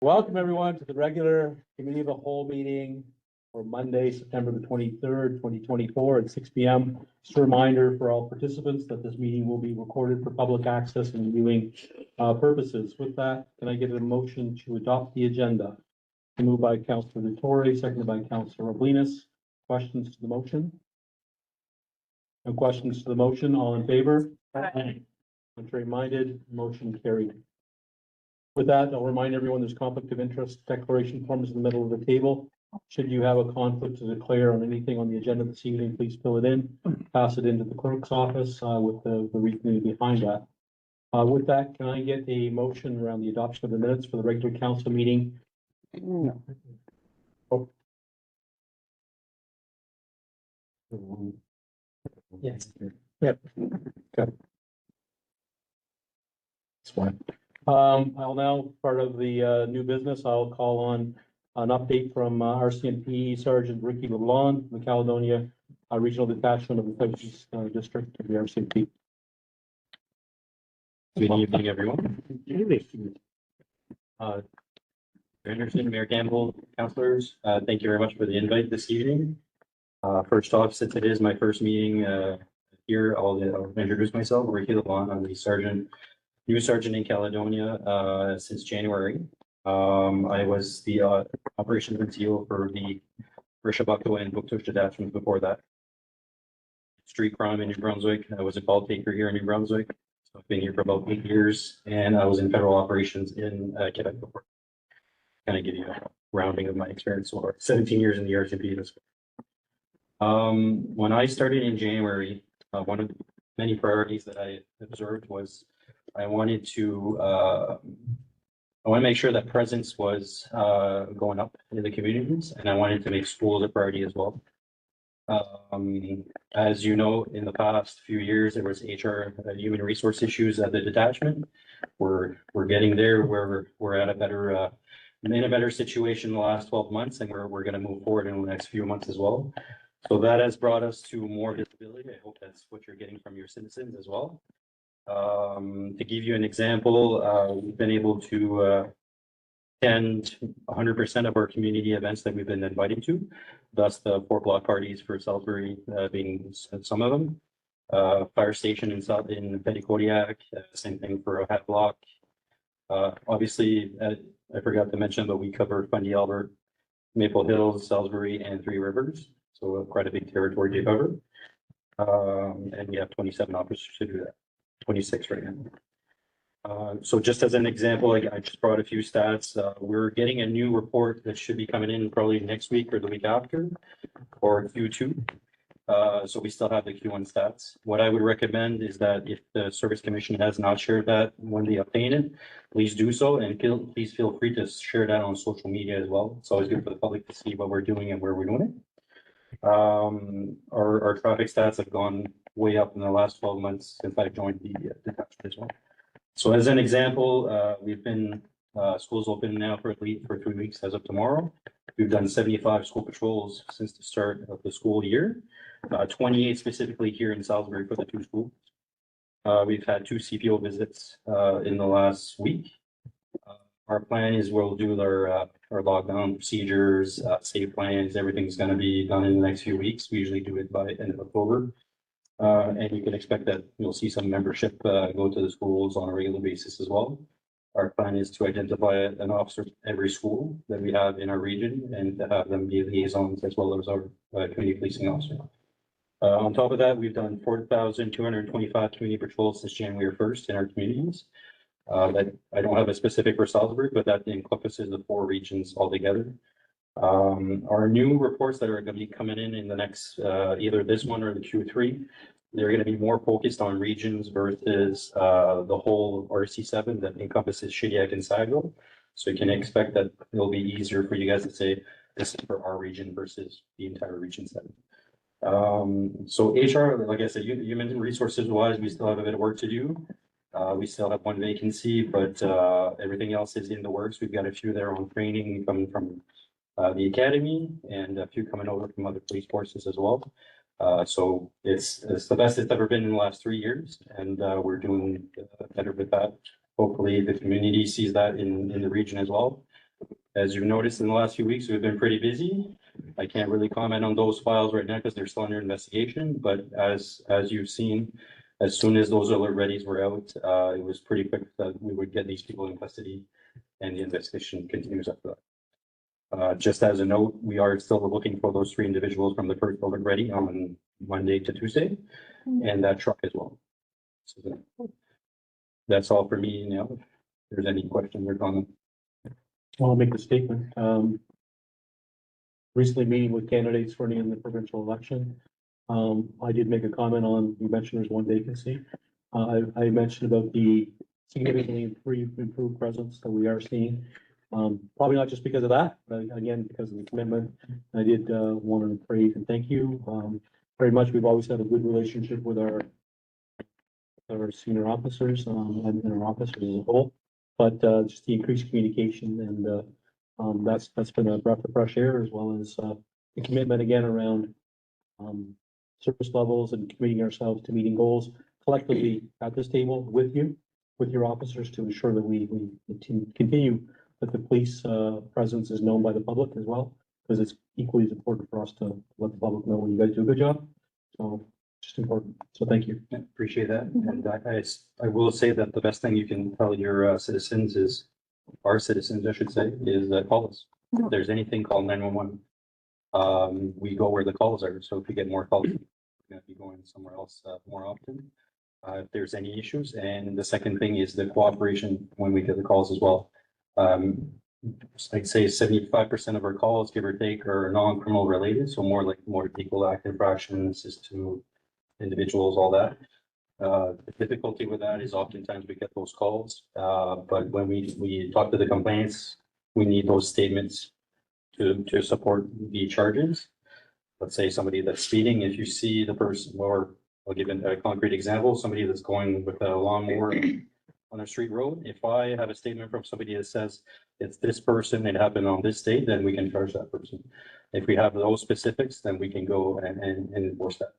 Welcome, everyone, to the regular committee of the whole meeting for Monday, September the 23rd, 2024 at 6 p.m. Just a reminder for all participants that this meeting will be recorded for public access and viewing purposes. With that, can I get a motion to adopt the agenda? Moved by Councillor Dettori, seconded by Councillor Roblinas. Questions to the motion? No questions to the motion. All in favor? Aye. Contrary minded, motion carried. With that, I'll remind everyone there's conflict of interest declaration forms in the middle of the table. Should you have a conflict to declare on anything on the agenda this evening, please fill it in, pass it into the clerk's office with the reasoning behind that. With that, can I get a motion around the adoption of the minutes for the regular council meeting? No. Oh. Yes. Yep. Okay. That's fine. I'll now, part of the new business, I'll call on an update from RCMP Sergeant Ricky LeBlanc, the Caledonia Regional Detachment of the Southeast District of the RCMP. Good evening, everyone. Anderson, Mayor Campbell, councillors, thank you very much for the invite this evening. First off, since it is my first meeting here, I'll introduce myself. Ricky LeBlanc. I'm the new sergeant in Caledonia since January. I was the operations NCO for the Rishabako and Buktush detachments before that. Street crime in New Brunswick. I was a call taker here in New Brunswick. So I've been here for about 8 years, and I was in federal operations in Quebec before. Kind of give you a rounding of my experience so far. 17 years in the RCMP. When I started in January, one of the many priorities that I observed was I wanted to make sure that presence was going up in the communities, and I wanted to make schools a priority as well. As you know, in the past few years, there was HR human resource issues at the detachment. We're getting there where we're at a better in a better situation in the last 12 months, and we're going to move forward in the next few months as well. So that has brought us to more visibility. I hope that's what you're getting from your citizens as well. To give you an example, we've been able to attend 100% of our community events that we've been invited to. Thus, the 4 block parties for Salisbury being some of them. Fire station in Petit Kodiak, same thing for a hat block. Obviously, I forgot to mention, but we cover Fundy, Albert, Maple Hills, Salisbury, and Three Rivers. So quite a big territory to cover. And we have 27 officers to do that. 26 right now. So just as an example, I just brought a few stats. We're getting a new report that should be coming in probably next week or the week after, or Q2. So we still have the Q1 stats. What I would recommend is that if the Service Commission has not shared that when they obtain it, please do so, and please feel free to share that on social media as well. It's always good for the public to see what we're doing and where we're doing it. Our traffic stats have gone way up in the last 12 months since I joined the detachment as well. So as an example, we've been schools open now for 3 weeks as of tomorrow. We've done 75 school patrols since the start of the school year, 28 specifically here in Salisbury for the 2 schools. We've had 2 CPO visits in the last week. Our plan is we'll do our lockdown procedures, safe plans. Everything's going to be done in the next few weeks. We usually do it by end of October. And you can expect that you'll see some membership go to the schools on a regular basis as well. Our plan is to identify an officer at every school that we have in our region and to have them be liaisons as well as our community policing officer. On top of that, we've done 4,225 community patrols since January 1st in our communities. That I don't have a specific for Salisbury, but that encompasses the 4 regions altogether. Our new reports that are going to be coming in the next, either this one or the Q3, they're going to be more focused on regions versus the whole RC7 that encompasses Shediac and Sackville. So you can expect that it'll be easier for you guys to say this is for our region versus the entire region 7. So HR, like I said, human resources wise, we still have a bit of work to do. We still have 1 vacancy, but everything else is in the works. We've got a few there on training coming from the academy and a few coming over from other police forces as well. So it's the best it's ever been in the last 3 years, and we're doing better with that. Hopefully the community sees that in the region as well. As you've noticed in the last few weeks, we've been pretty busy. I can't really comment on those files right now because they're still under investigation, but as you've seen, as soon as those alert readies were out, it was pretty quick that we would get these people in custody and the investigation continues after that. Just as a note, we are still looking for those 3 individuals from the first alert ready on Monday to Tuesday and that truck as well. So that's all for me now. If there's any questions or comments. I'll make the statement. Recently meeting with candidates for the provincial election. I did make a comment on, you mentioned there's 1 vacancy. I mentioned about the significantly improved presence that we are seeing. Probably not just because of that, but again, because of the commitment. I did want to praise and thank you very much. We've always had a good relationship with our senior officers and our officers as a whole. But just the increased communication and that's been a breath of fresh air, as well as the commitment again around service levels and committing ourselves to meeting goals collectively at this table with you, with your officers, to ensure that we continue that the police presence is known by the public as well, because it's equally as important for us to let the public know when you guys do a good job. So just important. So thank you. Yeah, appreciate that. And I will say that the best thing you can tell your citizens is, our citizens, I should say, is call us. If there's anything, call 911. We go where the calls are. So if you get more calls, we're going to be going somewhere else more often. If there's any issues. And the second thing is the cooperation when we get the calls as well. I'd say 75% of our calls, give or take, are non-criminal related. So more like motor vehicle act infractions, as to individuals, all that. The difficulty with that is oftentimes we get those calls, but when we talk to the complainants, we need those statements to support the charges. Let's say somebody that's speeding, if you see the person, or I'll give a concrete example, somebody that's going with a lawnmower on a street road. If I have a statement from somebody that says it's this person, it happened on this date, then we can charge that person. If we have those specifics, then we can go and enforce that.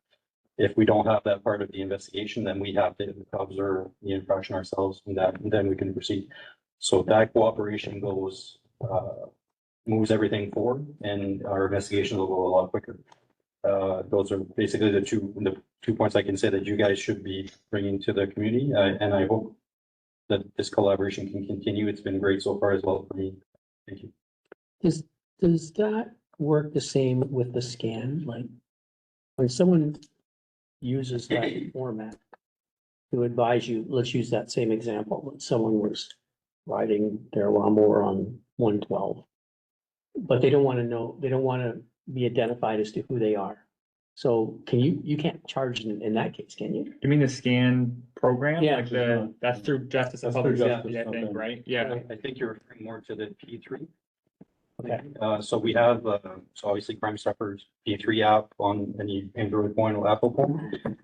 If we don't have that part of the investigation, then we have to observe the infraction ourselves, and then we can proceed. So that cooperation goes, moves everything forward, and our investigations will go a lot quicker. Those are basically the two points I can say that you guys should be bringing to the community, and I hope that this collaboration can continue. It's been great so far as well for me. Thank you. Does that work the same with the scan? Like when someone uses that format to advise you, let's use that same example, when someone was riding their lawnmower on 112. But they don't want to know, they don't want to be identified as to who they are. So can you can't charge in that case, can you? You mean the scan program? Yeah. Like that's through Justice That's and Public through Safety, Justice, I think, okay. right? Yeah. I think you're referring more to the P3. Okay. So we have, so obviously Crime Stoppers P3 app on any Android phone or Apple phone,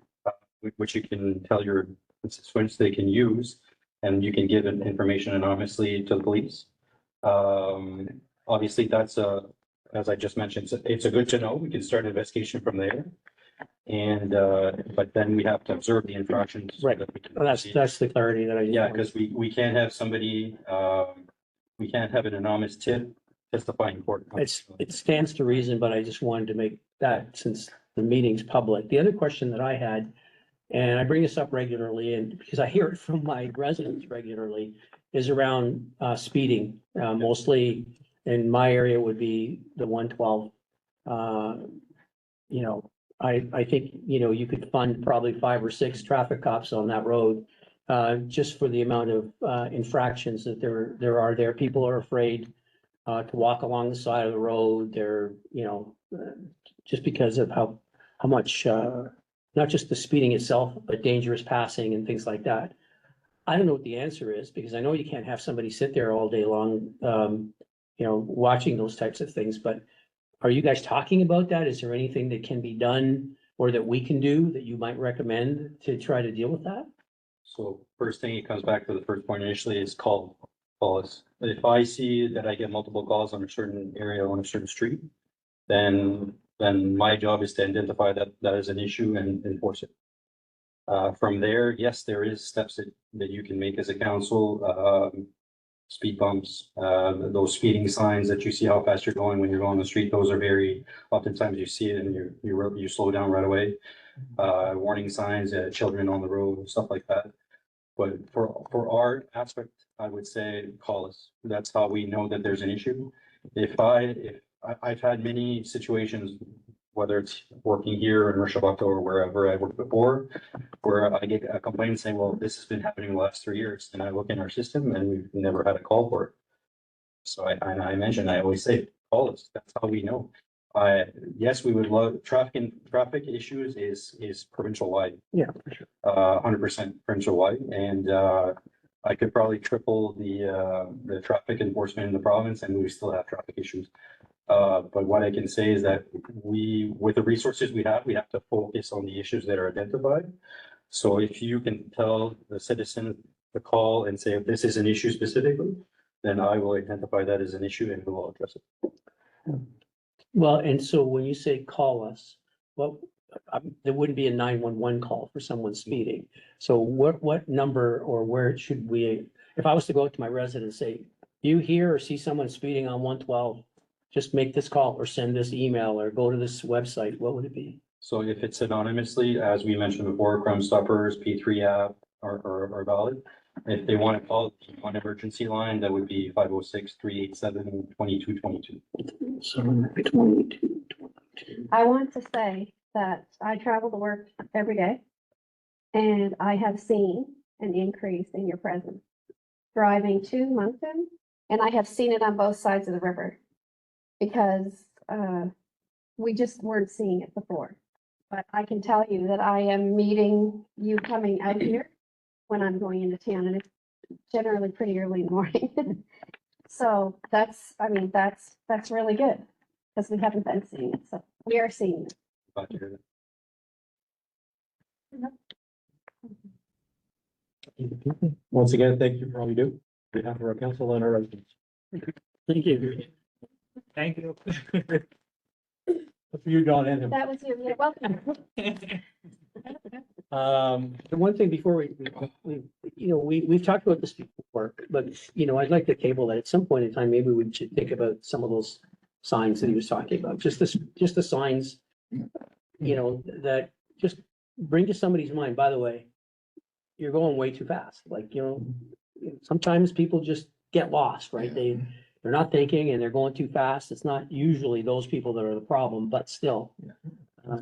which you can tell your constituents they can use, and you can give information anonymously to the police. Obviously that's as I just mentioned, it's a good to know. We can start an investigation from there. And, but then we have to observe the infractions. so Right. that we can Well, proceed. that's the clarity that I. Yeah, because we can't have somebody, we can't have an anonymous tip testifying in court. It stands to reason, but I just wanted to make that, since the meeting's public. The other question that I had, and I bring this up regularly, and because I hear it from my residents regularly, is around speeding. Mostly in my area would be the 112. You know, I think, you know, you could fund probably 5 or 6 traffic cops on that road, just for the amount of infractions that there are there. People are afraid to walk along the side of the road. They're, you know, just because of how much, not just the speeding itself, but dangerous passing and things like that. I don't know what the answer is, because I know you can't have somebody sit there all day long, you know, watching those types of things, but are you guys talking about that? Is there anything that can be done or that we can do that you might recommend to try to deal with that? So first thing, it comes back to the first point initially is call us. If I see that I get multiple calls on a certain area on a certain street, then my job is to identify that is an issue and enforce it. From there, yes, there is steps that you can make as a council. speed bumps, those speeding signs that you see how fast you're going when you're going on the street, those are oftentimes you see it and you slow down right away. Warning signs, children on the road, stuff like that. But for our aspect, I would say call us. That's how we know that there's an issue. I've had many situations, whether it's working here in Rishabaka or wherever I worked before, where I get a complaint saying, well, this has been happening the last 3 years, and I look in our system and we've never had a call for it. So I mentioned, I always say, call us. That's how we know. Yes, we would love traffic issues is provincial wide. Yeah, for sure. 100% provincial wide, and I could probably triple the traffic enforcement in the province, and we still have traffic issues. But what I can say is that with the resources we have to focus on the issues that are identified. So if you can tell the citizen to call and say, if this is an issue specifically, then I will identify that as an issue and we will address it. Well, and so when you say call us, well, there wouldn't be a 911 call for someone speeding. So what number or where should we, if I was to go out to my resident and say, you hear or see someone speeding on 112, just make this call or send this email or go to this website, what would it be? So if it's anonymously, as we mentioned before, Crime Stoppers, P3 app are valid. If they want to call one emergency line, that would be 506-387-2222. So 22. I want to say that I travel to work every day and I have seen an increase in your presence driving to Moncton, and I have seen it on both sides of the river because we just weren't seeing it before. But I can tell you that I am meeting you coming out here when I'm going into town, and it's generally pretty early in the morning. So that's really good because we haven't been seeing it. So we are seeing it. Glad to hear that. Once again, thank you for all you do. On behalf of our council and our residents. Thank you. Thank you. That's for you, John, and him. That was you. You're welcome. The one thing before we've talked about this before, but, I'd like to table that at some point in time, maybe we should think about some of those signs that he was talking about, just the signs, that just bring to somebody's mind, by the way, you're going way too fast. Like, sometimes people just get lost, right? They're not thinking and they're going too fast. It's not usually those people that are the problem, but still.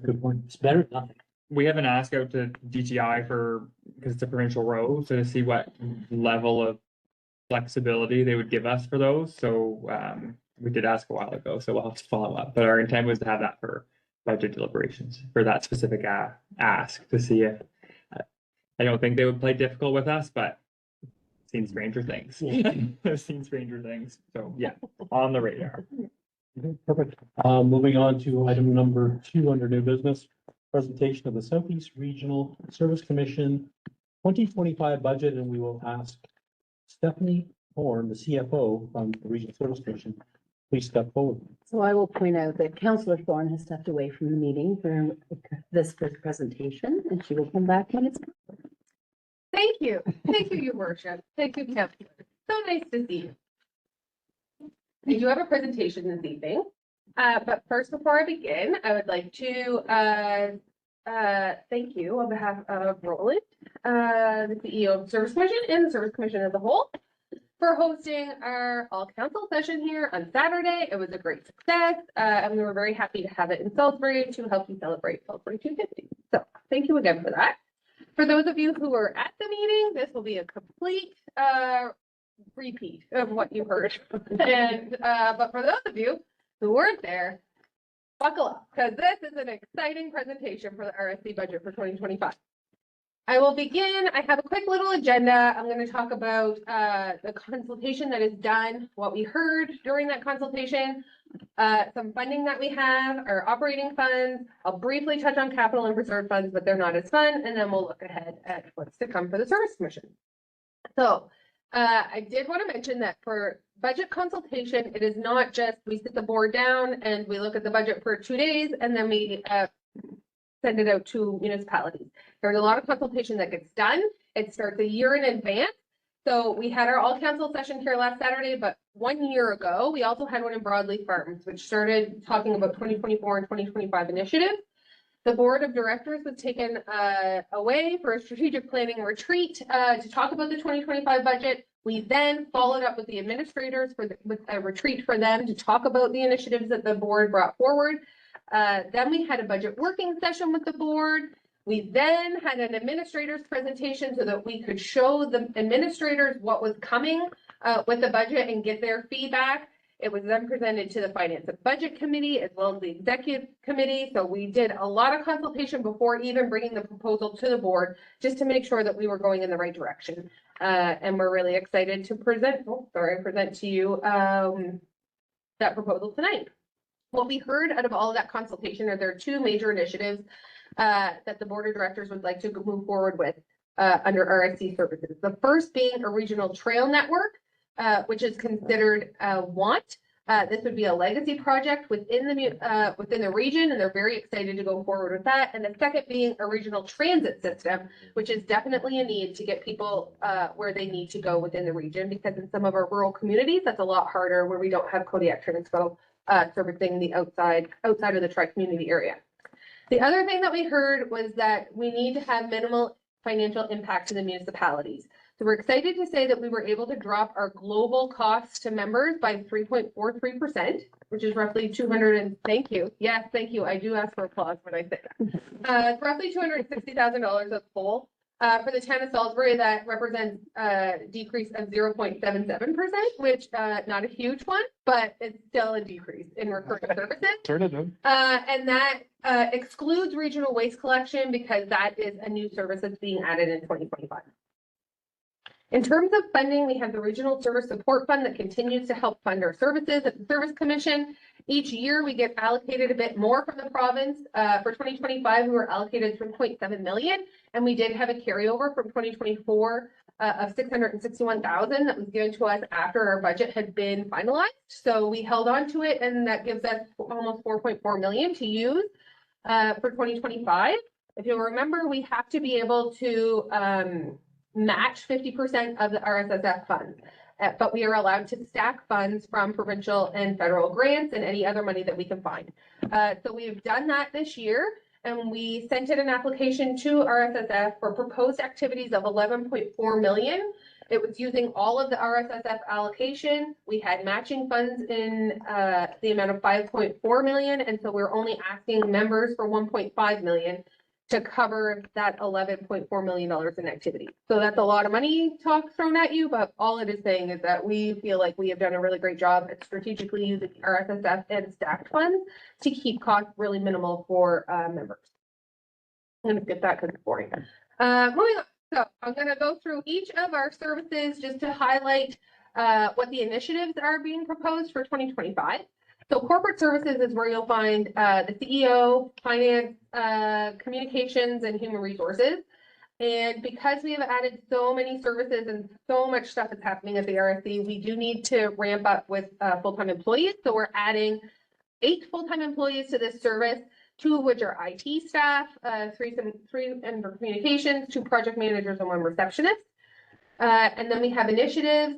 Good point. It's better than nothing. We have an ask out to DTI because it's a provincial road, so to see what level of flexibility they would give us for those. So we did ask a while ago, so we'll have to follow up. But our intent was to have that for budget deliberations for that specific ask to see if I don't think they would play difficult with us, but seen stranger things. I've seen stranger things. So yeah, on the radar. Okay, perfect. Moving on to item number 2 under new business, presentation of the Southeast Regional Service Commission 2025 budget, and we will ask Stephanie Horn, the CFO from the Regional Service Commission, please step forward. So I will point out that Councillor Thorne has stepped away from the meeting for this presentation, and she will come back when it's. Thank you, Your Worship. Thank you, Councillor. So nice to see you. I do have a presentation this evening, but first, before I begin, I would like to thank you on behalf of Roland, the CEO of the Service Commission and the Service Commission as a whole, for hosting our all-council session here on Saturday. It was a great success, and we were very happy to have it in Salisbury to help you celebrate Salisbury 250. So thank you again for that. For those of you who were at the meeting, this will be a complete repeat of what you heard. And but for those of you who weren't there, buckle up, because this is an exciting presentation for the RSC budget for 2025. I will begin. I have a quick little agenda. I'm going to talk about the consultation that is done, what we heard during that consultation, some funding that we have, our operating funds. I'll briefly touch on capital and reserve funds, but they're not as fun. And then we'll look ahead at what's to come for the Service Commission. So I did want to mention that for budget consultation, it is not just we sit the board down and we look at the budget for 2 days and then we send it out to municipalities. There's a lot of consultation that gets done. It starts a year in advance. So we had our all council session here last Saturday, but 1 year ago, we also had one in Broadley Farms, which started talking about 2024 and 2025 initiatives. The board of directors was taken away for a strategic planning retreat to talk about the 2025 budget. We then followed up with the administrators with a retreat for them to talk about the initiatives that the board brought forward. Then we had a budget working session with the board. We then had an administrator's presentation so that we could show the administrators what was coming with the budget and get their feedback. It was then presented to the Finance and Budget Committee as well as the Executive Committee. So we did a lot of consultation before even bringing the proposal to the board, just to make sure that we were going in the right direction. And we're really excited to present to you that proposal tonight. What we heard out of all of that consultation are there are two major initiatives that the board of directors would like to move forward with under RSC services. The first being a regional trail network, which is considered a want. This would be a legacy project within the region, and they're very excited to go forward with that. And the second being a regional transit system, which is definitely a need to get people where they need to go within the region, because in some of our rural communities, that's a lot harder where we don't have Kodiak Transco servicing the outside of the tri-community area. The other thing that we heard was that we need to have minimal financial impact to the municipalities. So we're excited to say that we were able to drop our global costs to members by 3.43%, which is roughly 200 and thank you. Yes, thank you. I do ask for applause when I say that. It's roughly $260,000 of full. For the town of Salisbury, that represents a decrease of 0.77%, which not a huge one, but it's still a decrease in recurring services. And that excludes regional waste collection because that is a new service that's being added in 2025. In terms of funding, we have the Regional Service Support Fund that continues to help fund our services at the Service Commission. Each year, we get allocated a bit more from the province. For 2025, we were allocated $3.7 million, and we did have a carryover from 2024 of $661,000 that was given to us after our budget had been finalized. So we held on to it, and that gives us almost $4.4 million to use for 2025. If you'll remember, we have to be able to match 50% of the RSSF funds, but we are allowed to stack funds from provincial and federal grants and any other money that we can find. So we've done that this year, and we sent in an application to RSSF for proposed activities of $11.4 million. It was using all of the RSSF allocation. We had matching funds in the amount of $5.4 million, and so we're only asking members for $1.5 million to cover that $11.4 million in activity. So that's a lot of money talk thrown at you, but all it is saying is that we feel like we have done a really great job at strategically using RSSF and stacked funds to keep costs really minimal for members. I'm going to skip that because it's boring. Moving on. So I'm going to go through each of our services just to highlight what the initiatives are being proposed for 2025. So corporate services is where you'll find the CEO, finance, communications, and human resources. And because we have added so many services and so much stuff is happening at the RSC, we do need to ramp up with full-time employees. So we're adding 8 full-time employees to this service, 2 of which are IT staff, 3 under communications, 2 project managers, and 1 receptionist. And then we have initiatives,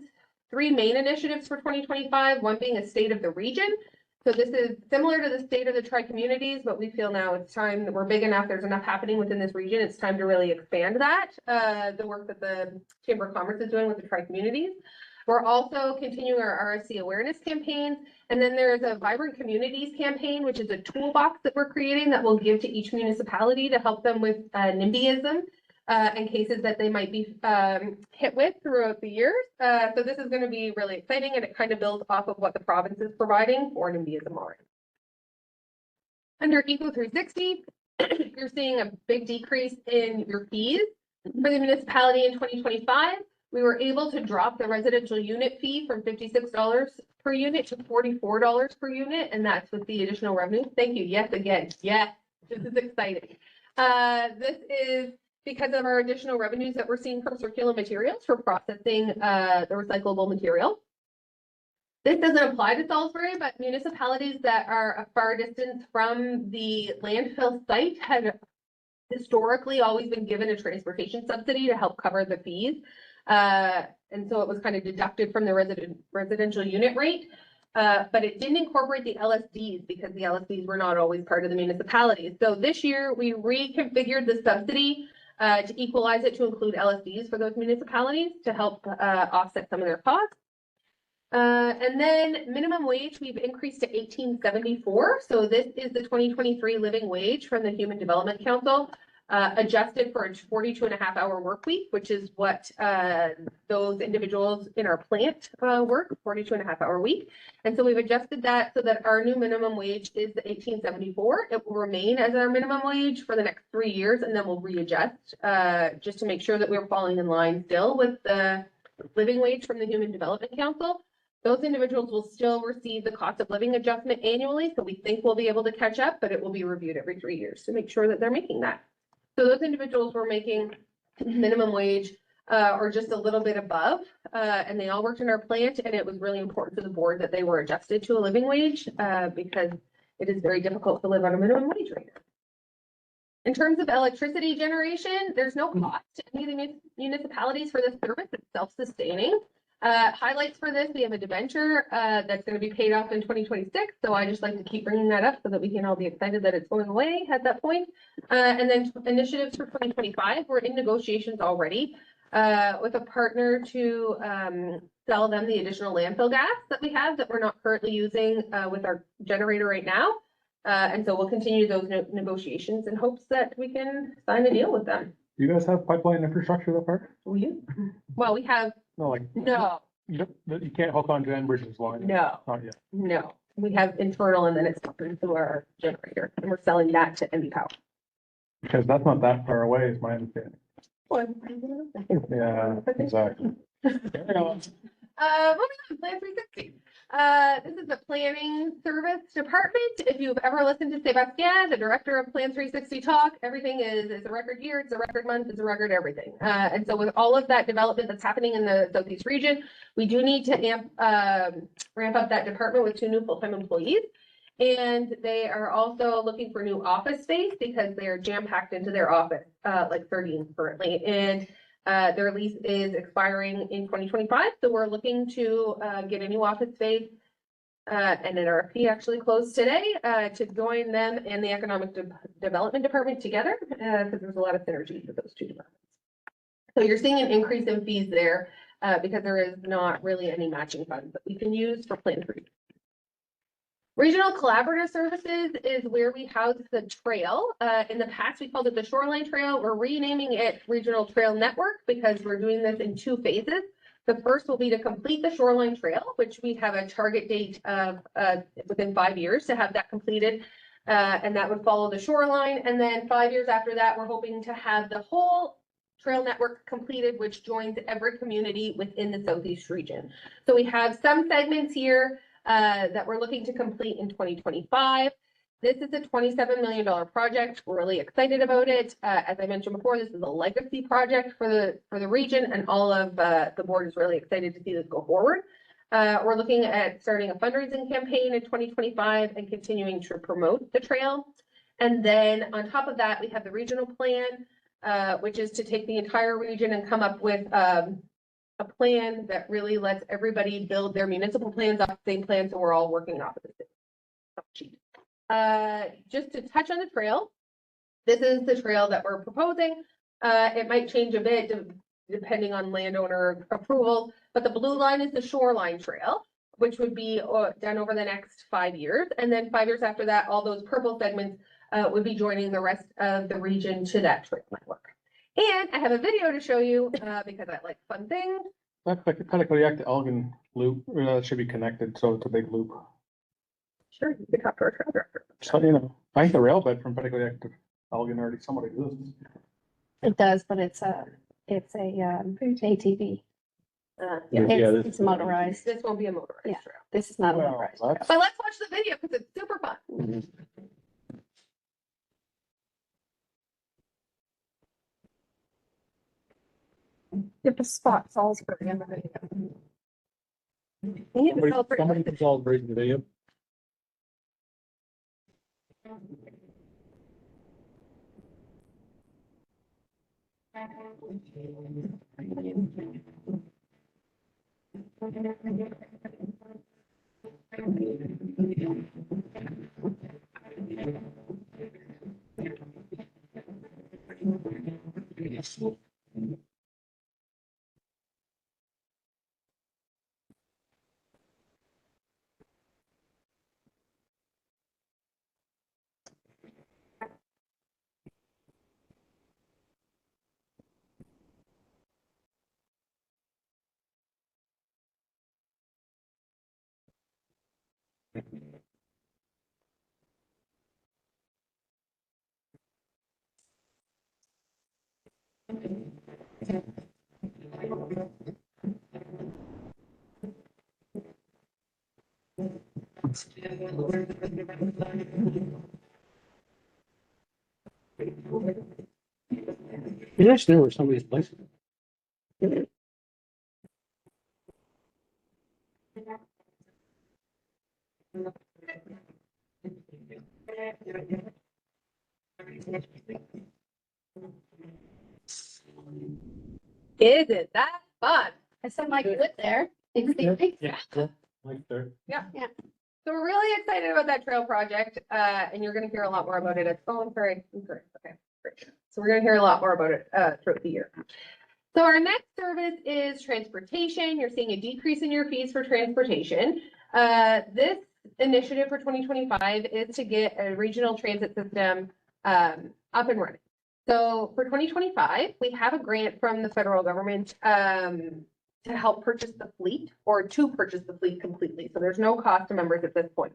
3 main initiatives for 2025, one being a state of the region. So this is similar to the state of the tri-communities, but we feel now it's time that we're big enough, there's enough happening within this region, it's time to really expand that, the work that the Chamber of Commerce is doing with the tri-communities. We're also continuing our RSC awareness campaigns, and then there's a Vibrant Communities campaign, which is a toolbox that we're creating that we'll give to each municipality to help them with NIMBYism. And cases that they might be hit with throughout the years. So this is going to be really exciting, and it kind of builds off of what the province is providing for NIMBYism already. Under Eco 360, you're seeing a big decrease in your fees for the municipality in 2025. We were able to drop the residential unit fee from $56 per unit to $44 per unit, and that's with the additional revenue. Thank you. Yes, again. Yes, this is exciting. This is because of our additional revenues that we're seeing from circular materials for processing the recyclable material. This doesn't apply to Salisbury, but municipalities that are a far distance from the landfill site had historically always been given a transportation subsidy to help cover the fees. And so it was kind of deducted from the residential unit rate. But it didn't incorporate the LSDs because the LSDs were not always part of the municipalities. So this year we reconfigured the subsidy to equalize it to include LSDs for those municipalities to help offset some of their costs. And then minimum wage, we've increased to 18.74. So this is the 2023 living wage from the Human Development Council, adjusted for a 42.5-hour work week, which is what those individuals in our plant work, 42.5-hour week. And so we've adjusted that so that our new minimum wage is the 18.74. It will remain as our minimum wage for the next 3 years, and then we'll readjust just to make sure that we're falling in line still with the living wage from the Human Development Council. Those individuals will still receive the cost of living adjustment annually, so we think we'll be able to catch up, but it will be reviewed every 3 years to make sure that they're making that. So those individuals were making minimum wage or just a little bit above, and they all worked in our plant, and it was really important to the board that they were adjusted to a living wage because it is very difficult to live on a minimum wage right now. In terms of electricity generation, there's no cost to any of the municipalities for this service. It's self-sustaining. Highlights for this, we have a debenture that's going to be paid off in 2026. So I just like to keep bringing that up so that we can all be excited that it's going away at that point. And then initiatives for 2025, we're in negotiations already with a partner to sell them the additional landfill gas that we have that we're not currently using with our generator right now. And so we'll continue those negotiations in hopes that we can sign a deal with them. Do you guys have pipeline infrastructure that part? Well, we have, No, like, no, you can't hook on to Enbridge's line? no. Not yet. No, we have internal and then it's up into our generator and we're selling that to NB Power. Because that's not that far away, is my understanding. Yeah, exactly. Moving on, Plan 360. This is the planning service department. If you've ever listened to Sebastien, the director of Plan 360 talk, everything is a record year, it's a record month, it's a record everything. And so with all of that development that's happening in the Southeast region, we do need to ramp up that department with 2 new full-time employees. And they are also looking for new office space because they're jam-packed into their office, like 13 currently. And their lease is expiring in 2025. So we're looking to get a new office space and an RFP actually closed today to join them and the Economic Development Department together because there's a lot of synergy with those 2 departments. So you're seeing an increase in fees there because there is not really any matching funds that we can use for Plan 3. Regional Collaborative Services is where we house the trail. In the past, we called it the Shoreline Trail. We're renaming it Regional Trail Network because we're doing this in 2 phases. The first will be to complete the Shoreline Trail, which we have a target date of within 5 years to have that completed. And that would follow the shoreline. And then 5 years after that, we're hoping to have the whole trail network completed, which joins every community within the Southeast region. So we have some segments here that we're looking to complete in 2025. This is a $27 million project. We're really excited about it. As I mentioned before, this is a legacy project for the region, and all of the board is really excited to see this go forward. We're looking at starting a fundraising campaign in 2025 and continuing to promote the trail. And then on top of that, we have the regional plan, which is to take the entire region and come up with a plan that really lets everybody build their municipal plans off the same plan, so we're all working off of the same sheet. Just to touch on the trail, this is the trail that we're proposing. It might change a bit depending on landowner approval, but the blue line is the Shoreline Trail, which would be done over the next 5 years. And then 5 years after that, all those purple segments would be joining the rest of the region to that trail network. And I have a video to show you because I like fun things. That's like Petitcodiac to Elgin loop, that should be connected, so it's a big loop. Sure, you could talk to our trail director. So, you know, I think the rail bed from Petitcodiac to Elgin already somewhat exists. It does, but it's a ATV. Yeah, It's motorized. this won't be a motorized Yeah. trail. This is not a Well, motorized. that's- But let's watch the video because it's super fun. If the spot Salisbury in the video. Somebody can celebrate the video. You actually know where somebody's placing it. Isn't that fun? I sent my foot there. Exactly. Like there. So we're really excited about that trail project, and you're gonna hear a lot more about it. I'm sorry. Okay, great. So we're gonna hear a lot more about it, throughout the year. So our next service is transportation. You're seeing a decrease in your fees for transportation. This initiative for 2025 is to get a regional transit system, up and running. So for 2025, we have a grant from the federal government, to help purchase the fleet or to purchase the fleet completely. So there's no cost to members at this point.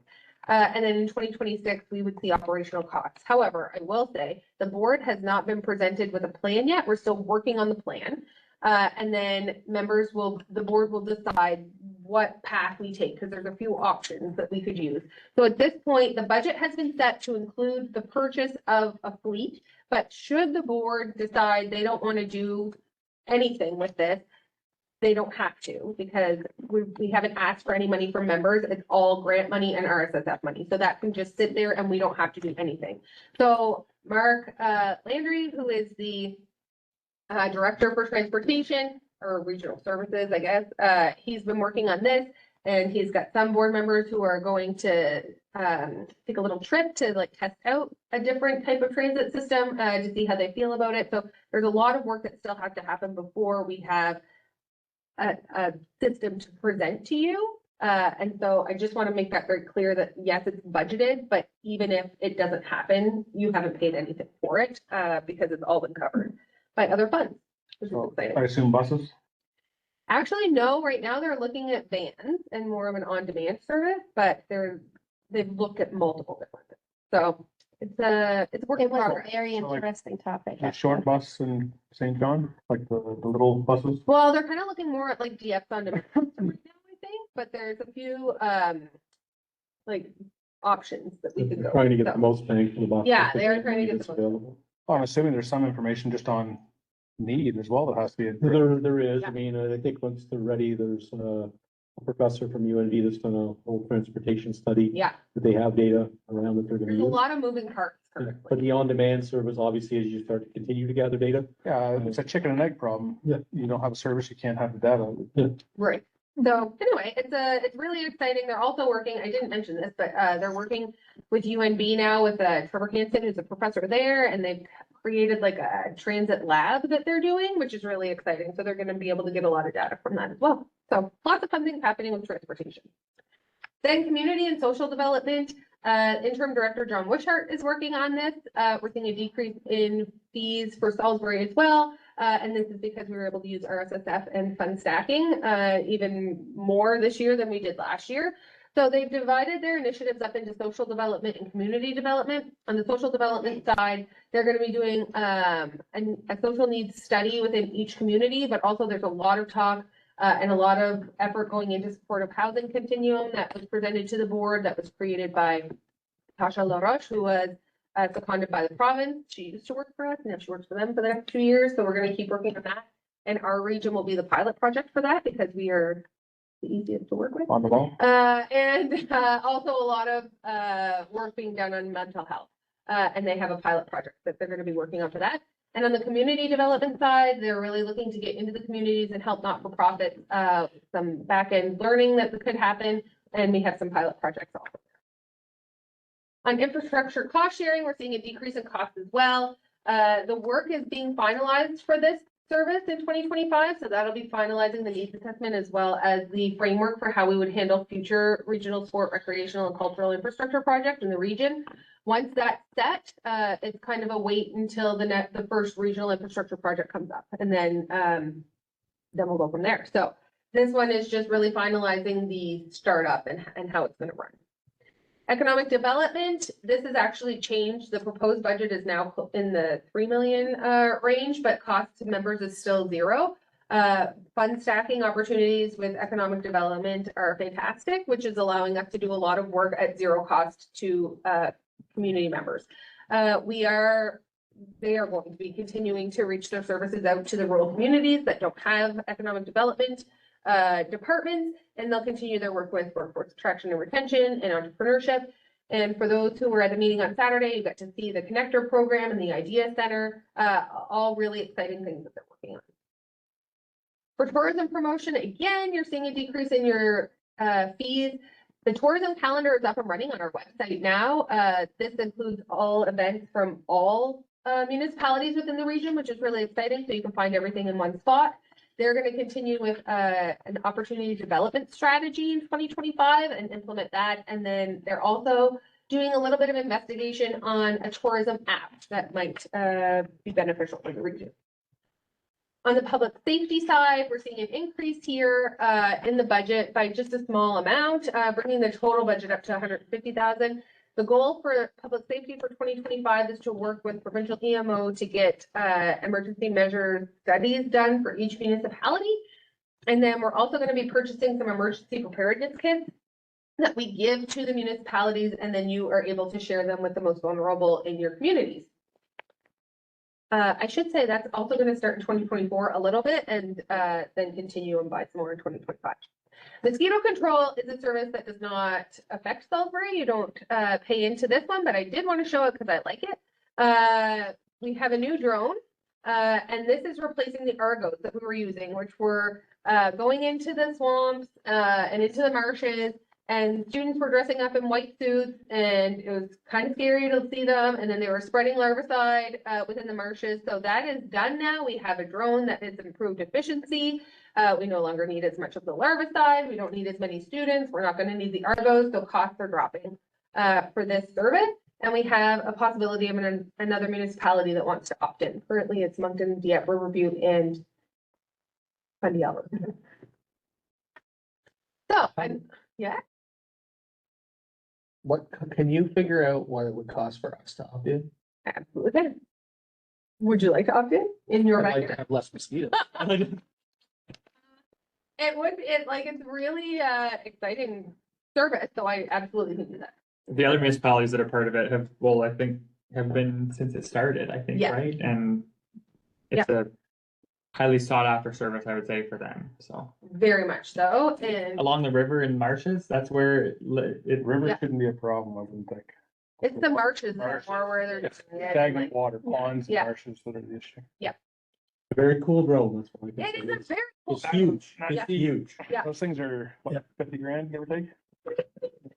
And then in 2026, we would see operational costs. However, I will say the board has not been presented with a plan yet. We're still working on the plan. And then the board will decide what path we take because there's a few options that we could use. So at this point, the budget has been set to include the purchase of a fleet, but should the board decide they don't want to do anything with this, they don't have to because we haven't asked for any money from members. It's all grant money and RSSF money. So that can just sit there and we don't have to do anything. So Mark Landry, who is the Director for Transportation or Regional Services, I guess, he's been working on this and he's got some board members who are going to take a little trip to like test out a different type of transit system to see how they feel about it. So there's a lot of work that still has to happen before we have a system to present to you. And so I just want to make that very clear that yes, it's budgeted, but even if it doesn't happen, you haven't paid anything for it, because it's all been covered by other funds, which is So exciting. I assume buses. Actually, no, right now they're looking at vans and more of an on-demand service, but they've looked at multiple different things. So it's a work in It was progress. a very So, like, interesting topic. The short bus in St. John, like the little buses. Well, they're kind of looking more at like DX on demand right now, I think, but there's a few like options that we could They're go. trying to get So, the most bang for the buck. Yeah, they are trying to get It's the most. available. I'm assuming there's some information just on need as well that has to be. There is, Yeah. I mean, I think once they're ready, there's a professor from UNV that's done a whole transportation study. Yeah, That they have data around that they're gonna there's a use. lot of moving parts But currently. the on-demand service, obviously, as you start to continue to gather data. Yeah, it's a chicken and egg problem. Yeah. You don't have a service, you can't have the data. Right. So anyway, it's really exciting. They're also working, I didn't mention this, but they're working with UNB now with Trevor Hansen, who's a professor there, and they've created like a transit lab that they're doing, which is really exciting. So they're going to be able to get a lot of data from that as well. So lots of fun things happening with transportation. Then community and social development, interim director John Wishart is working on this. We're seeing a decrease in fees for Salisbury as well. And this is because we were able to use RSSF and fund stacking even more this year than we did last year. So they've divided their initiatives up into social development and community development. On the social development side, they're going to be doing a social needs study within each community, but also there's a lot of talk and a lot of effort going into supportive housing continuum that was presented to the board that was created by Tasha LaRoche, who was seconded by the province. She used to work for us, and now she works for them for the next 2 years. So we're going to keep working on that. And our region will be the pilot project for that because we are the easiest to work with. On the ball. And also a lot of work being done on mental health. And they have a pilot project that they're going to be working on for that. And on the community development side, they're really looking to get into the communities and help not-for-profits, some back-end learning that could happen, and we have some pilot projects also. On infrastructure cost sharing, we're seeing a decrease in cost as well. The work is being finalized for this service in 2025, so that'll be finalizing the needs assessment as well as the framework for how we would handle future regional sport, recreational, and cultural infrastructure projects in the region. Once that's set, it's kind of a wait until the first regional infrastructure project comes up, and then we'll go from there. So this one is just really finalizing the startup and how it's going to run. Economic development, this has actually changed. The proposed budget is now in the 3 million range, but cost to members is still 0. Fund stacking opportunities with economic development are fantastic, which is allowing us to do a lot of work at 0 cost to community members. They are going to be continuing to reach their services out to the rural communities that don't have economic development departments, and they'll continue their work with workforce attraction and retention and entrepreneurship. And for those who were at the meeting on Saturday, you got to see the connector program and the idea center, all really exciting things that they're working on. For tourism promotion, again, you're seeing a decrease in your fees. The tourism calendar is up and running on our website now. This includes all events from all municipalities within the region, which is really exciting. So you can find everything in one spot. They're going to continue with an opportunity development strategy in 2025 and implement that. And then they're also doing a little bit of investigation on a tourism app that might be beneficial for the region. On the public safety side, we're seeing an increase here in the budget by just a small amount, bringing the total budget up to 150,000. The goal for public safety for 2025 is to work with provincial EMO to get emergency measures studies done for each municipality. And then we're also going to be purchasing some emergency preparedness kits that we give to the municipalities, and then you are able to share them with the most vulnerable in your communities. I should say that's also going to start in 2024 a little bit, and then continue and buy some more in 2025. Mosquito control is a service that does not affect Salisbury. You don't pay into this one, but I did want to show it because I like it. We have a new drone, and this is replacing the Argos that we were using, which were going into the swamps and into the marshes, and students were dressing up in white suits, and it was kind of scary to see them, and then they were spreading larvicide within the marshes. So that is done now. We have a drone that has improved efficiency. We no longer need as much of the larvicide. We don't need as many students. We're not going to need the Argos, so costs are dropping for this service. And we have a possibility of another municipality that wants to opt in. Currently, it's Moncton, Dieppe, Riverview, and Fundy Albert. So, yeah. What, can you figure out what it would cost for us to opt in? Absolutely. Would you like to opt in your I'd like to backyard? have less mosquitoes. It's really exciting service, so I absolutely can do that. The other municipalities that are part of it have, well, I think, have been since it started, I think, Yeah. right? And it's a highly sought after service, I would say, for them, so. Very much so, and Along the river and marshes, that's where it. River Yeah. shouldn't be a problem, I wouldn't think. it's the marshes that are Marshes. more where they're It's doing it, stagnant like- water, ponds and Yeah. marshes that are the issue. Very cool drone, that's what I can It say. is a very cool. It's huge, Yeah. it's huge. Yeah. Those things are, Yeah. what, 50 grand, give or take?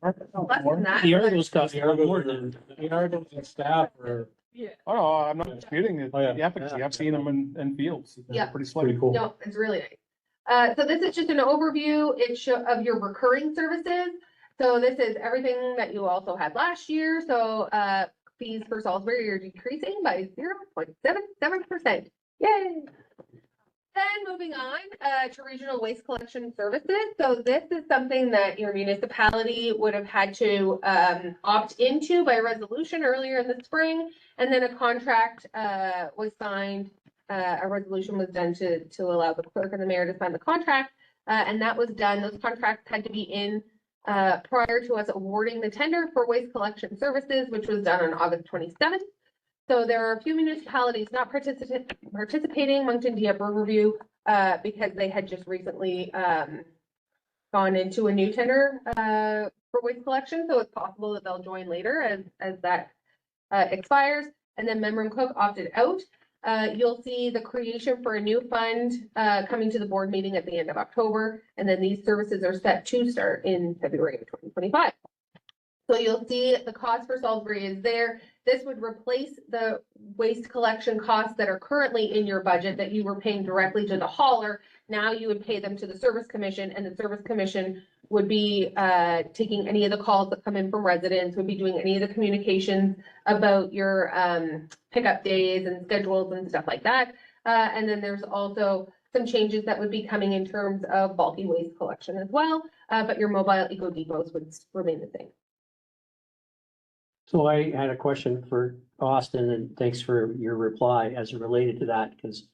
Less than that. The but- Argos cost The a lot more Argos than. are- the Argos and staff are Yeah. Oh, no, I'm not disputing the Oh, yeah. the efficacy. I've seen them in fields. They're Yeah. Pretty pretty slick. cool. No, it's really nice. So this is just an overview. Of your recurring services. So this is everything that you also had last year. So fees for Salisbury are decreasing by 0.77%. Yay! Then moving on to regional waste collection services. So this is something that your municipality would have had to opt into by resolution earlier in the spring. And then a contract was signed. A resolution was done to allow the clerk and the mayor to sign the contract. And that was done. Those contracts had to be in prior to us awarding the tender for waste collection services, which was done on August 27th. So there are a few municipalities not participating, Moncton, Dieppe, Riverview, because they had just recently gone into a new tender for waste collection. So it's possible that they'll join later as that expires. And then Memram Cook opted out. You'll see the creation for a new fund, coming to the board meeting at the end of October. And then these services are set to start in February of 2025. So you'll see the cost for Salisbury is there. This would replace the waste collection costs that are currently in your budget that you were paying directly to the hauler. Now you would pay them to the service commission, and the service commission would be taking any of the calls that come in from residents, would be doing any of the communications about your pickup days and schedules and stuff like that. And then there's also some changes that would be coming in terms of bulky waste collection as well, but your mobile eco depots would remain the same. So I had a question for Austin, and thanks for your reply as it related to that, because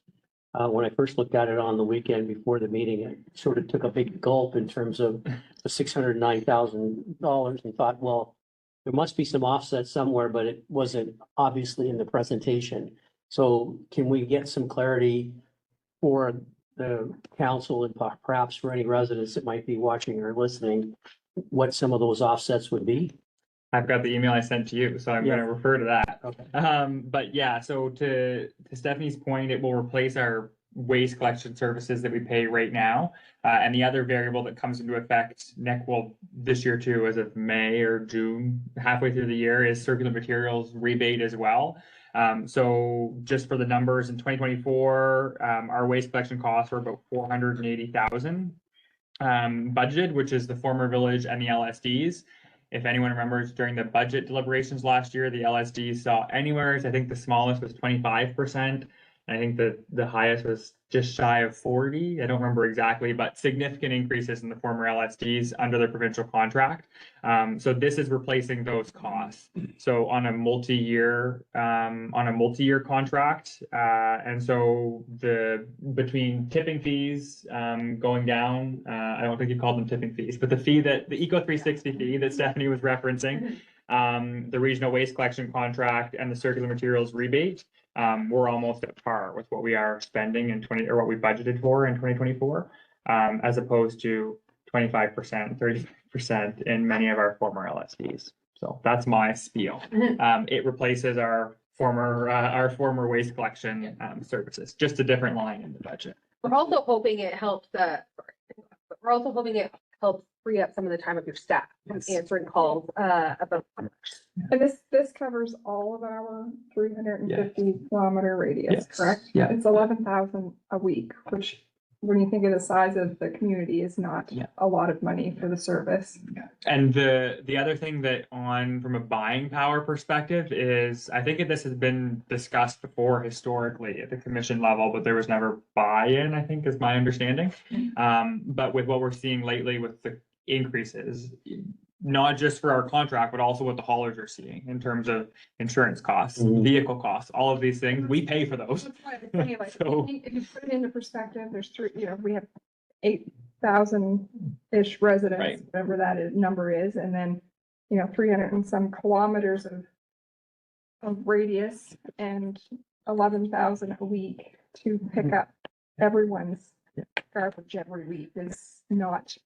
when I first looked at it on the weekend before the meeting, I sort of took a big gulp in terms of the $609,000 and thought, well, there must be some offset somewhere, but it wasn't obviously in the presentation. So can we get some clarity for the council and perhaps for any residents that might be watching or listening, what some of those offsets would be? I've got the email I sent to you, so I'm Yeah. gonna refer to that. Okay. But yeah, so to Stephanie's point, it will replace our waste collection services that we pay right now. And the other variable that comes into effect this year too, as of May or June, halfway through the year, is circular materials rebate as well. So just for the numbers in 2024, our waste collection costs were about 480,000 budgeted, which is the former village and the LSDs. If anyone remembers, during the budget deliberations last year, the LSD saw anywhere, I think the smallest was 25%. I think the highest was just shy of 40. I don't remember exactly, but significant increases in the former LSDs under the provincial contract. So this is replacing those costs. So on a multi-year contract, and so between tipping fees going down, I don't think you called them tipping fees, but the Eco 360 fee that Stephanie was referencing, the regional waste collection contract and the circular materials rebate. We're almost at par with what we are spending in what we budgeted for in 2024, as opposed to 25%, 30% in many of our former LSDs. So that's my spiel. It replaces our former waste collection services, just a different line in the budget. We're also hoping it helps, free up some of the time of your staff from answering calls about. And this covers all of our 350 kilometer radius, correct? Yeah. It's 11,000 a week, which when you think of the size of the community is not a lot of money for the service. And the other thing from a buying power perspective is, I think this has been discussed before historically at the commission level, but there was never buy-in, I think is my understanding. But with what we're seeing lately with the increases, not just for our contract, but also what the haulers are seeing in terms of insurance costs, vehicle costs, all of these things, we pay for those. That's why I'm saying, like, So- if you put it into perspective, there's we have 8,000-ish residents, Right. whatever that number is, and then, 300 and some kilometers of radius and 11,000 a week to pick up everyone's garbage every week is not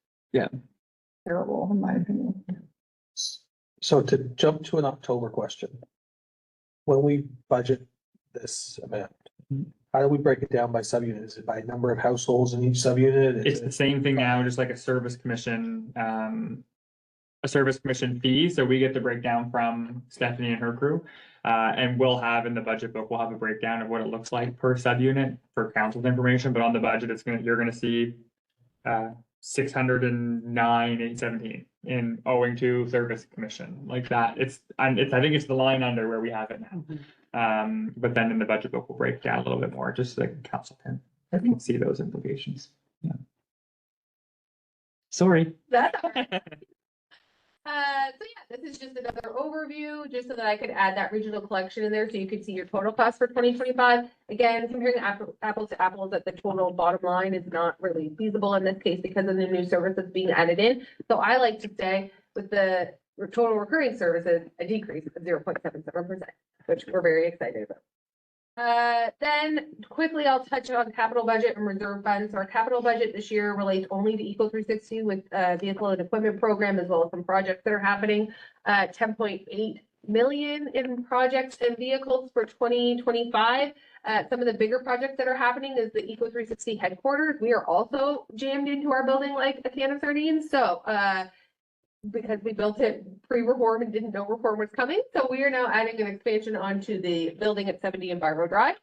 terrible, in my opinion. So to jump to an October question. When we budget this amount, how do we break it down by subunit? Is it by number of households in each subunit? Is It's the same thing now, just like a service commission fee. So we get the breakdown from Stephanie and her crew. And we'll have in the budget book, we'll have a breakdown of what it looks like per subunit for council's information, but on the budget, you're gonna see 609,817 in owing to service commission, like that. I think it's the line under where we have it now. But then in the budget book, we'll break down a little bit more, just so the council can see those implications. Yeah. Sorry. That's all right. So yeah, this is just another overview, just so that I could add that regional collection in there, so you could see your total cost for 2025. Again, comparing apples to apples, that the total bottom line is not really feasible in this case because of the new services being added in. So I like to say with the total recurring services, a decrease of 0.77%, which we're very excited about. Then quickly, I'll touch on capital budget and reserve funds. So our capital budget this year relates only to Eco 360 with vehicle and equipment program, as well as some projects that are happening. 10.8 million in projects and vehicles for 2025. Some of the bigger projects that are happening is the Eco360 headquarters. We are also jammed into our building like a can of sardines. So, because we built it pre-reform and didn't know reform was coming. So we are now adding an expansion onto the building at 70 Enviro Drive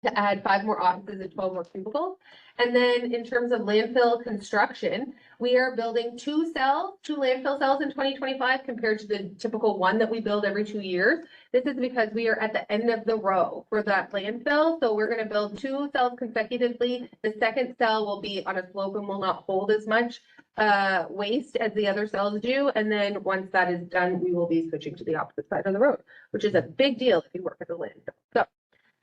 to add 5 more offices and 12 more cubicles. And then in terms of landfill construction, we are building 2 landfill cells in 2025 compared to the typical 1 that we build every 2 years. This is because we are at the end of the row for that landfill. So we're going to build 2 cells consecutively. The second cell will be on a slope and will not hold as much waste as the other cells do. And then once that is done, we will be switching to the opposite side of the road, which is a big deal if you work at the landfill. So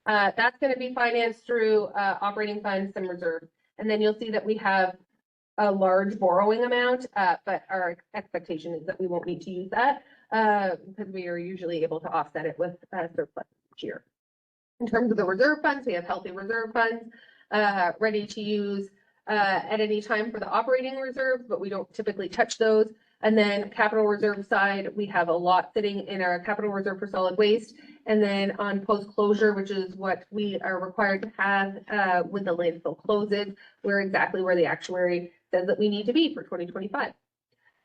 that's going to be financed through operating funds and reserves. And then you'll see that we have a large borrowing amount, but our expectation is that we won't need to use that because we are usually able to offset it with surplus each year. In terms of the reserve funds, we have healthy reserve funds ready to use at any time for the operating reserves, but we don't typically touch those. And then capital reserve side, we have a lot sitting in our capital reserve for solid waste. And then on post-closure, which is what we are required to have when the landfill closes, we're exactly where the actuary says that we need to be for 2025.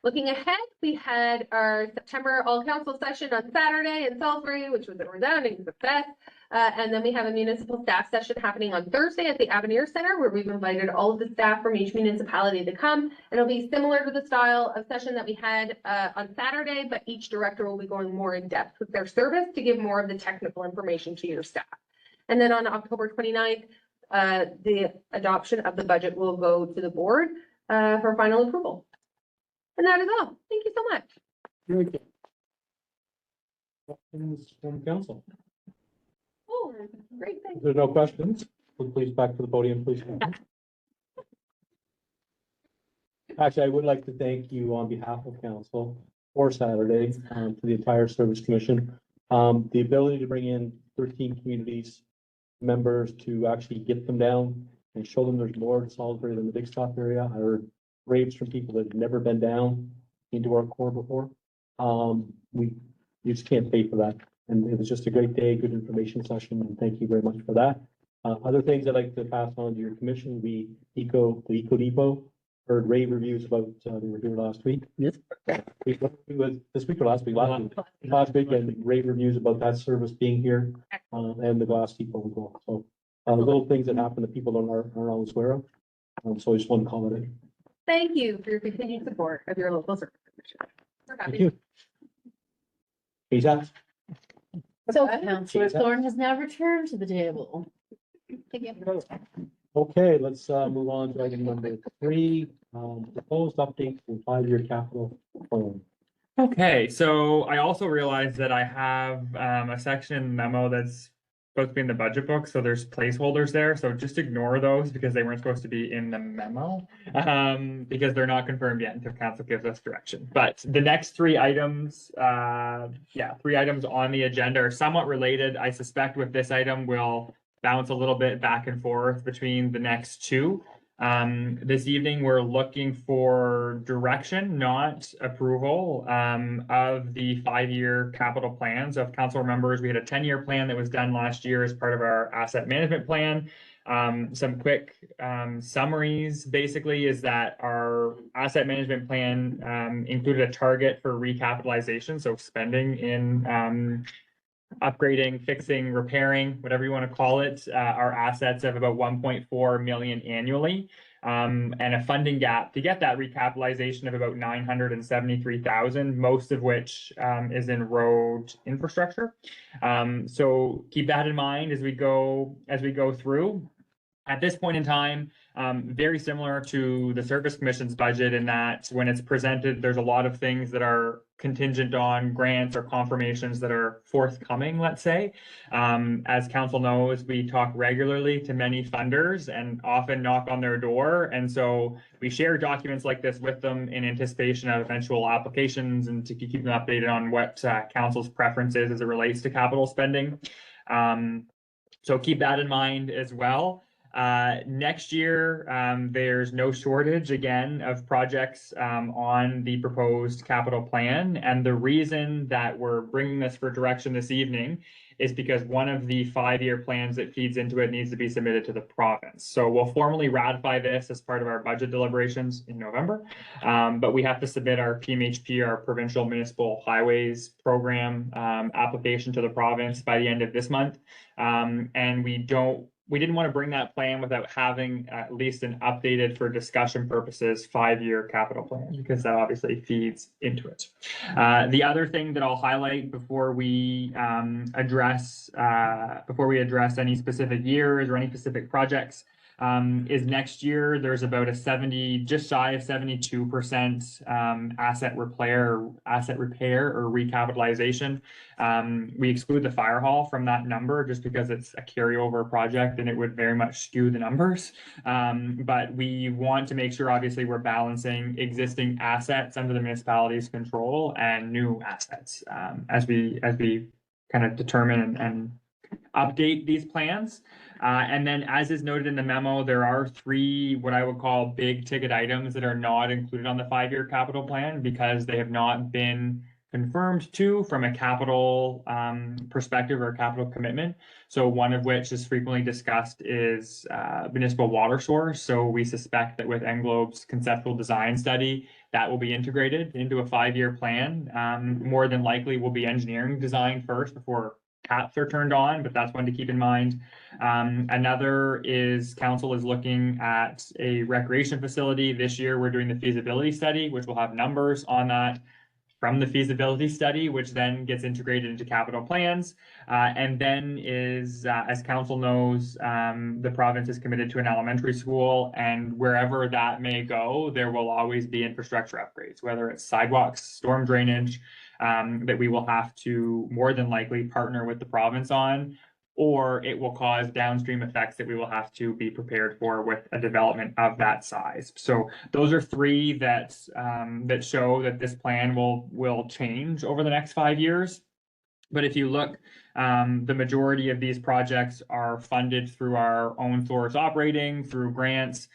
Looking ahead, we had our September all-council session on Saturday in Salisbury, which was a resounding success. And then we have a municipal staff session happening on Thursday at the Avenir Center, where we've invited all of the staff from each municipality to come. And it'll be similar to the style of session that we had on Saturday, but each director will be going more in depth with their service to give more of the technical information to your staff. And then on October 29th, the adoption of the budget will go to the board for final approval. And that is all. Thank you so much. Very good. Questions from council? Oh, great, thanks. If there's no questions, please back to the podium, please. Actually, I would like to thank you on behalf of council for Saturday, to the entire service commission. The ability to bring in 13 communities members to actually get them down and show them there's more to Salisbury than the Big Stop area. I heard raves from people that have never been down into our core before. You just can't pay for that. And it was just a great day, good information session, and thank you very much for that. Other things I'd like to pass on to your commission would be the Eco Depot. Heard rave reviews about, they were here last week. Yes. This week or last week? Last week, and rave reviews about that service being here, and the Glass Depot as well. So, little things that happen that people aren't always aware of. So I just want to call it in. Thank you for your continued support of your local service commission. We're happy. Thank you. Lisa? So Councillor Thorne has now returned to the table. Thank you. Okay, let's move on to item number 3, proposed update for 5-year capital plan. Okay, so I also realized that I have a section memo that's supposed to be in the budget book, so there's placeholders there, so just ignore those because they weren't supposed to be in the memo, because they're not confirmed yet until council gives us direction. But the next 3 items, 3 items on the agenda are somewhat related. I suspect with this item, we'll bounce a little bit back and forth between the next 2. This evening, we're looking for direction, not approval, of the 5-year capital plan. So if council remembers, we had a 10-year plan that was done last year as part of our asset management plan. Some quick summaries basically is that our asset management plan included a target for recapitalization, so spending in upgrading, fixing, repairing, whatever you want to call it, our assets of about 1.4 million annually, and a funding gap to get that recapitalization of about 973,000, most of which is in road infrastructure. So keep that in mind as we go through. At this point in time, very similar to the Service Commission's budget in that when it's presented, there's a lot of things that are contingent on grants or confirmations that are forthcoming, let's say. As council knows, we talk regularly to many funders and often knock on their door. And so we share documents like this with them in anticipation of eventual applications and to keep them updated on what council's preference is as it relates to capital spending. So keep that in mind as well. Next year, there's no shortage again of projects on the proposed capital plan. And the reason that we're bringing this for direction this evening is because one of the 5-year plans that feeds into it needs to be submitted to the province. So we'll formally ratify this as part of our budget deliberations in November. But we have to submit our PMHP, our Provincial Municipal Highways Program application to the province by the end of this month. And we didn't want to bring that plan without having at least an updated, for discussion purposes, 5-year capital plan, because that obviously feeds into it. The other thing that I'll highlight before we address any specific years or any specific projects is next year there's about a just shy of 72% asset repair or recapitalization. We exclude the fire hall from that number just because it's a carryover project and it would very much skew the numbers. But we want to make sure obviously we're balancing existing assets under the municipality's control and new assets as we kind of determine and update these plans. And then as is noted in the memo, there are 3 what I would call big ticket items that are not included on the 5-year capital plan because they have not been confirmed from a capital perspective or capital commitment. So one of which is frequently discussed is municipal water source. So we suspect that with Englobe's conceptual design study, that will be integrated into a 5-year plan. More than likely will be engineering design first before taps are turned on, but that's one to keep in mind. Another is council is looking at a recreation facility. This year, we're doing the feasibility study, which will have numbers on that from the feasibility study, which then gets integrated into capital plans. And then is, as council knows, the province is committed to an elementary school, and wherever that may go, there will always be infrastructure upgrades, whether it's sidewalks, storm drainage, that we will have to more than likely partner with the province on, or it will cause downstream effects that we will have to be prepared for with a development of that size. So those are 3 that that show that this plan will change over the next 5 years. But if you look, the majority of these projects are funded through our own source operating, through grants.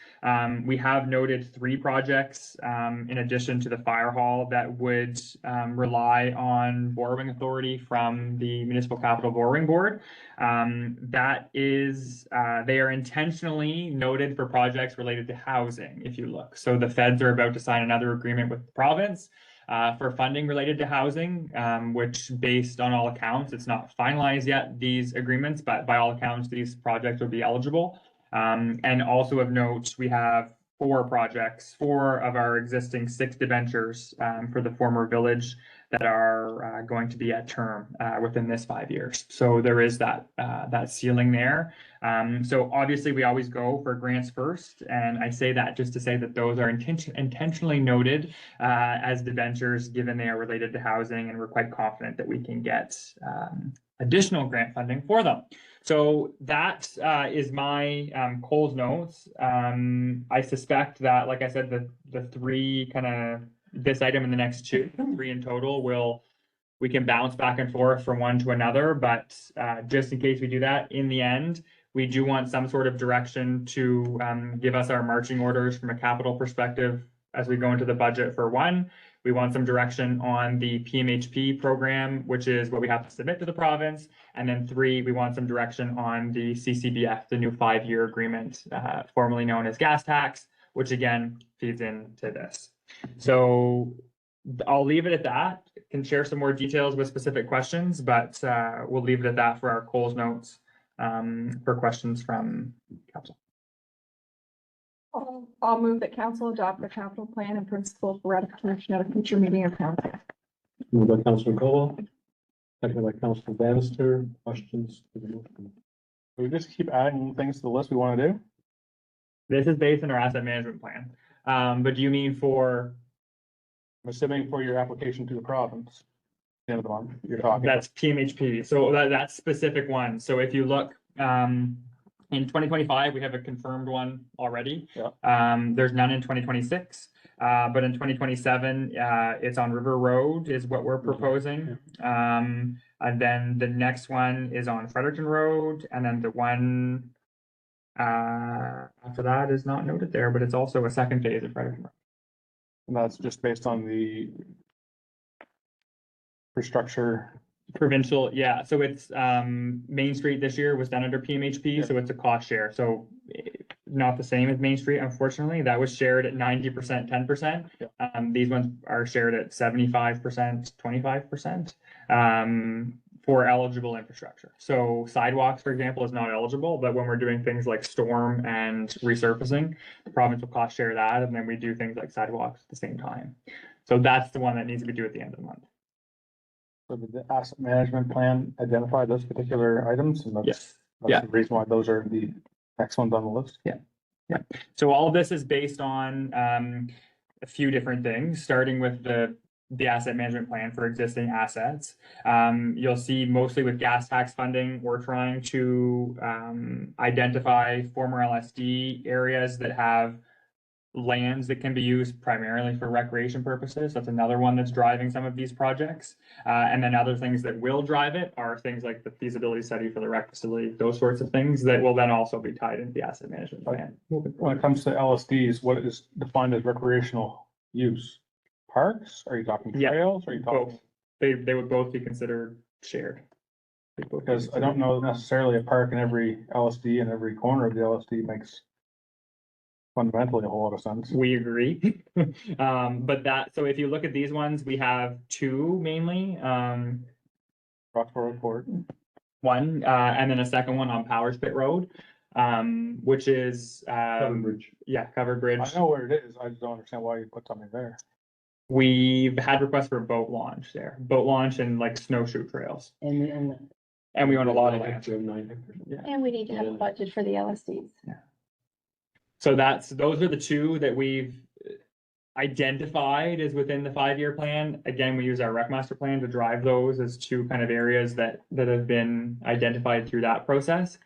We have noted 3 projects in addition to the fire hall that would rely on borrowing authority from the Municipal Capital Borrowing Board. That is, they are intentionally noted for projects related to housing, if you look. So the feds are about to sign another agreement with the province for funding related to housing, which based on all accounts, it's not finalized yet, these agreements, but by all accounts, these projects will be eligible. And also of note, we have 4 projects, 4 of our existing 6 debentures for the former village that are going to be at term within this 5 years. So there is that ceiling there. So obviously we always go for grants first, and I say that just to say that those are intentionally noted as debentures, given they are related to housing, and we're quite confident that we can get additional grant funding for them. So that is my Coles notes. I suspect that, like I said, the 3 kind of this item and the next 2, 3 in total, we can bounce back and forth from one to another. But just in case we do that, in the end, we do want some sort of direction to give us our marching orders from a capital perspective as we go into the budget for 1. We want some direction on the PMHP program, which is what we have to submit to the province. And then 3, we want some direction on the CCBF, the new 5-year agreement, formerly known as gas tax, which again feeds into this. So I'll leave it at that. Can share some more details with specific questions, but we'll leave it at that for our Coles notes for questions from council. I'll move that council adopt the capital plan and principle for ratification at a future meeting of council. Moved by Councilor Colle, seconded by Councilor Bannister. Questions to the motion? We just keep adding things to the list we want to do. This is based on our asset management plan. But do you mean for? I'm assuming for your application to the province. The end of the month, you're talking. That's PMHP. So that's specific one. So if you look, in 2025, we have a confirmed one already. Yeah. There's none in 2026. But in 2027, it's on River Road is what we're proposing. And then the next one is on Fredericton Road, and then the one After that is not noted there, but it's also a second phase of Fredericton Road. And that's just based on the restructure. Provincial, yeah, so it's, Main Street this year was done under PMHP, so it's a cost share, so not the same as Main Street, unfortunately, that was shared at 90%, 10%. These ones are shared at 75%, 25%, for eligible infrastructure. So sidewalks, for example, is not eligible, but when we're doing things like storm and resurfacing, the province will cost share that, and then we do things like sidewalks at the same time. So that's the one that needs to be due at the end of the month. So did the asset management plan identify those particular items? And Yes. that's Yeah. the reason why those are the next ones on the list. So all of this is based on a few different things, starting with the asset management plan for existing assets. You'll see mostly with gas tax funding, we're trying to identify former LSD areas that have lands that can be used primarily for recreation purposes. That's another one that's driving some of these projects. And then other things that will drive it are things like the feasibility study for the rec facility, those sorts of things that will then also be tied into the asset management plan. When it comes to LSDs, what is defined as recreational use? Parks? Are you talking Yeah. trails? Are you talking? Both, they would both be considered shared. They'd both be Because I don't know necessarily a park in every LSD and every corner of the LSD makes fundamentally a whole lot of sense. We agree. But that, so if you look at these ones, we have two mainly, Roxborough Court. one, and then a second one on Powers Pit Road, which is, Bridge. yeah, covered bridge. I know where it is. I just don't understand why you put something there. We've had requests for boat launch there, boat launch and like snowshoe trails, And and we own a lot of land. And we need to have a budget for the LSDs. So those are the two that we've identified as within the 5-year plan. Again, we use our rec master plan to drive those as two kind of areas that have been identified through that process.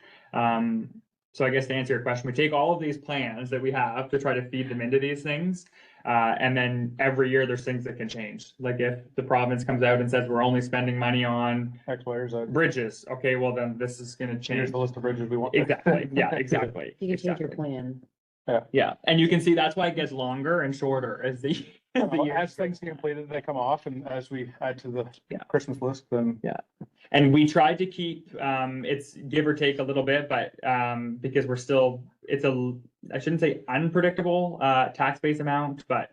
So I guess to answer your question, we take all of these plans that we have to try to feed them into these things. And then every year there's things that can change. Like if the province comes out and says we're only spending money on X, Y, or Z. bridges, okay, well then this is gonna Here's change. the list of bridges we want. Exactly, yeah, exactly. you can change your exactly. plan. Yeah, and you can see that's why it gets longer and shorter as the Well, years as things get completed, they come off, and as we add to the Yeah. Christmas list, then And we tried to keep, it's give or take a little bit, but, because we're still, I shouldn't say unpredictable, tax base amount, but,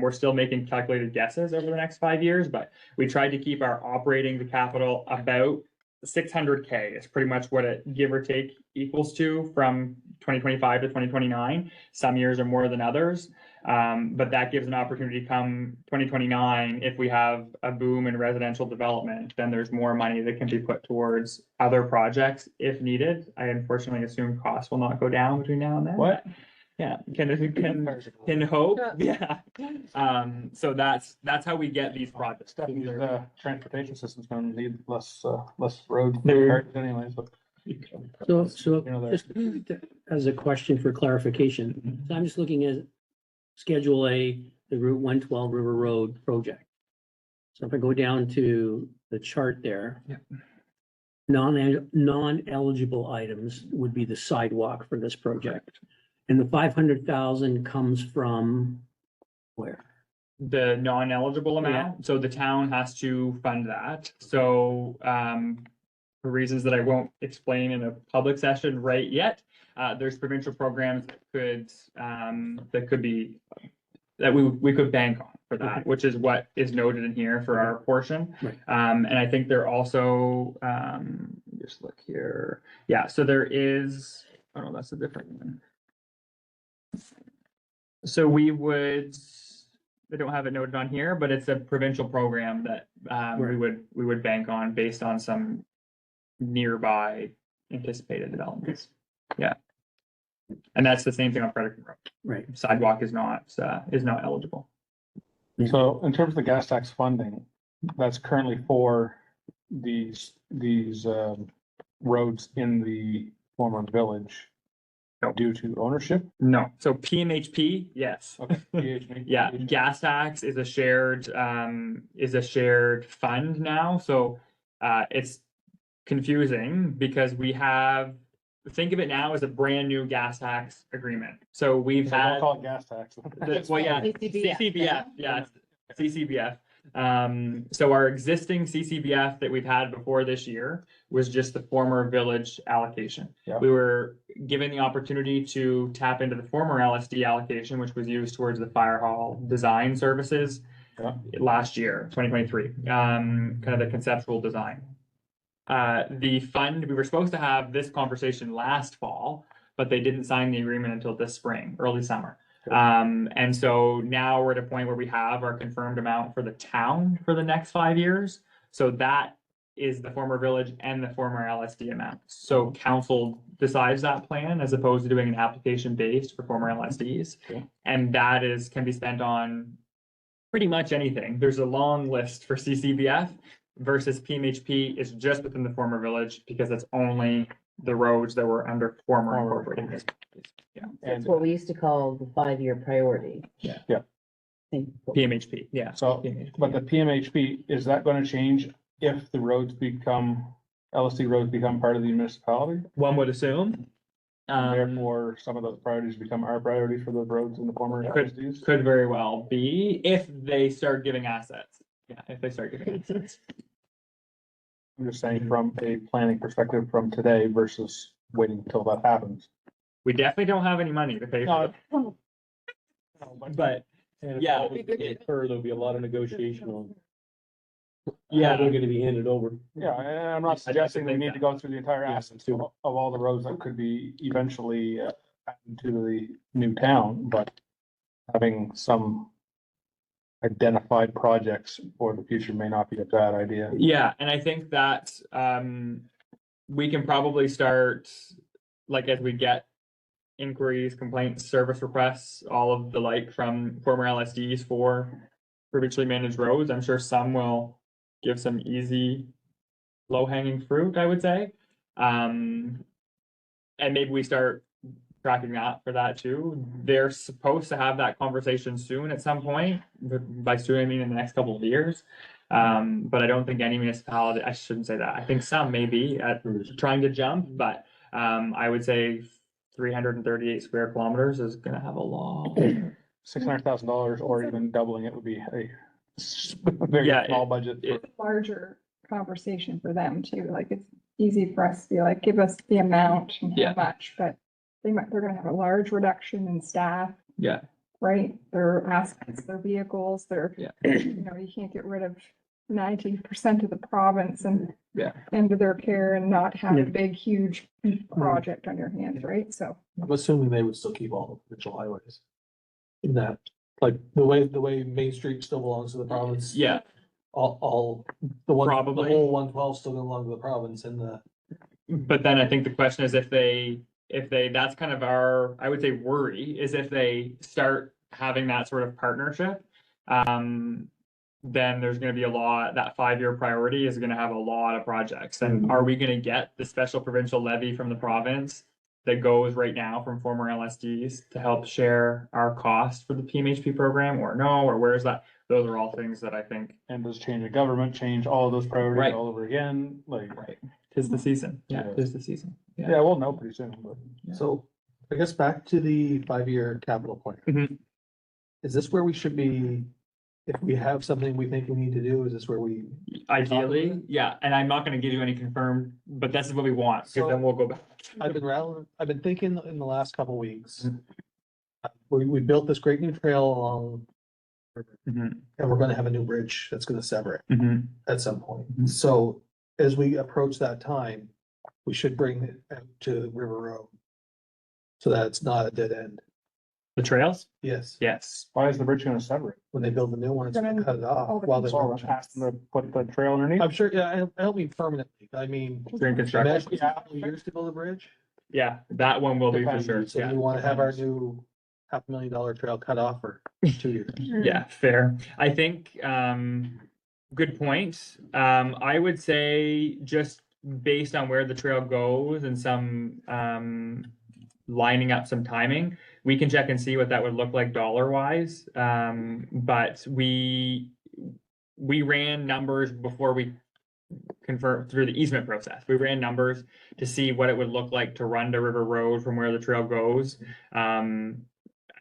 we're still making calculated guesses over the next 5 years, but we tried to keep our operating the capital about 600K is pretty much what it give or take equals to from 2025 to 2029. Some years are more than others. But that gives an opportunity come 2029, if we have a boom in residential development, then there's more money that can be put towards other projects if needed. I unfortunately assume costs will not go down between now and then. What? but Yeah, can hope, yeah. So that's how we get these projects. Stephanie's transportation system's gonna need less roads There- anyway, so. So You know, there- just as a question for clarification, so I'm just looking at Schedule A, the Route 112 River Road project. So if I go down to the chart there. Yeah. Non-eligible items would be the sidewalk for this project. And the 500,000 comes from where? The non-eligible amount, so the town has to fund that, so, for reasons that I won't explain in a public session right yet, there's provincial programs that could be, that we could bank on for that, which is what is noted in here for our portion. Right. And I think they're also, just look here, yeah, so there is, oh no, that's a different one. So we would, I don't have it noted on here, but it's a provincial program that we would bank on based on some nearby anticipated developments. Yeah. And that's the same thing on Fredericton Road. Right. Sidewalk is not eligible. So in terms of the gas tax funding, that's currently for these roads in the former village No. due to ownership? No, so PMHP, yes. Okay. PHP. Yeah, gas tax is a shared fund now, so it's confusing because we have think of it now as a brand new gas tax agreement. So we've So don't had. call it gas tax. Well, yeah, CCBF, CCBF, yeah, CCBF. So our existing CCBF that we've had before this year was just the former village allocation. Yeah. We were given the opportunity to tap into the former LSD allocation, which was used towards the fire hall design services Yeah. last year, 2023, kind of the conceptual design. The fund, we were supposed to have this conversation last fall, but they didn't sign the agreement until this spring, early summer. And so now we're at a point where we have our confirmed amount for the town for the next 5 years. So that is the former village and the former LSD amount. So council decides that plan as opposed to doing an application based for former LSDs. Okay. And that can be spent on pretty much anything. There's a long list for CCBF versus PMHP is just within the former village because it's only the roads that were under former incorporated. Yeah, That's what we used to call the 5-year priority. Yeah. Yeah. PMHP, yeah. So, but the PMHP, is that gonna change if the roads become, LSD roads become part of the municipality? One would assume. Therefore, some of those priorities become our priorities for those roads in the former LSDs? Could very well be if they start giving assets. Yeah, if they start giving assets. I'm just saying from a planning perspective from today versus waiting until that happens. We definitely don't have any money to pay for it. But And Yeah. there'll be a lot of negotiation on. Yeah. They're gonna be handed over. Yeah, and I'm not suggesting we need to go through the entire assets of all the roads that could be eventually added to the new town, but having some identified projects for the future may not be a bad idea. yeah, and I think that we can probably start, like, as we get inquiries, complaints, service requests, all of the like from former LSDs for provincially managed roads. I'm sure some will give some easy, low-hanging fruit, I would say. And maybe we start tracking that for that too. They're supposed to have that conversation soon at some point. By soon, I mean in the next couple of years. But I don't think any municipality, I shouldn't say that. I think some may be at trying to jump, but I would say 338 square kilometers is gonna have a lot. $600,000 or even doubling it would be a very Yeah, small budget. for- Larger conversation for them too, like it's easy for us to be like, give us the amount and Yeah. how much, but they're gonna have a large reduction in staff, Yeah, right? Their assets, their vehicles, Yeah. you can't get rid of 90% of the province and Yeah. into their care and not have a Yeah. big, huge project on your hands, right? So. I'm assuming they would still keep all the provincial highways. In that, like, the way Main Street still belongs to the province. yeah, All, the one, the Probably. whole 112 still gonna belong to the province and the. but then I think the question is if they, that's kind of our, I would say worry, is if they start having that sort of partnership. Then there's gonna be a lot, that 5-year priority is gonna have a lot of projects. And are we gonna get the special provincial levy from the province that goes right now from former LSDs to help share our cost for the PMHP program or no, or where's that? Those are all things that I think. And does change of government change all of those priorities Right. all over again? Like, Right. Tis the season. Yeah, Yeah. tis the season. yeah, we'll know pretty soon, but. So I guess back to the 5-year capital plan. Mhm. Is this where we should be? If we have something we think we need to do, is this where we? Ideally, yeah, and I'm not gonna give you any confirmed, but this is what we want, because then we'll go back. I've been thinking in the last couple weeks. We built this great new trail along, Mhm, and we're gonna have a new bridge that's gonna sever it mhm. at some point. Mhm. So as we approach that time, we should bring it out to River Road. So that it's not a dead end. The trails? Yes, Yes. Why is the bridge gonna sever it? when they build the new one, it's gonna cut it All off the while they. So we're asking to put the trail underneath? I'm sure, yeah, I don't mean permanently. I mean, During construction, imagine it's a couple of years to build a bridge. yeah, that one will be for Depends. sure, So yeah. we wanna have our new $500,000 trail cut off for 2 years. Yeah, fair. I think, good point. I would say just based on where the trail goes and some, lining up some timing, we can check and see what that would look like dollar wise. But we ran numbers before we confirm through the easement process. We ran numbers to see what it would look like to run to River Road from where the trail goes.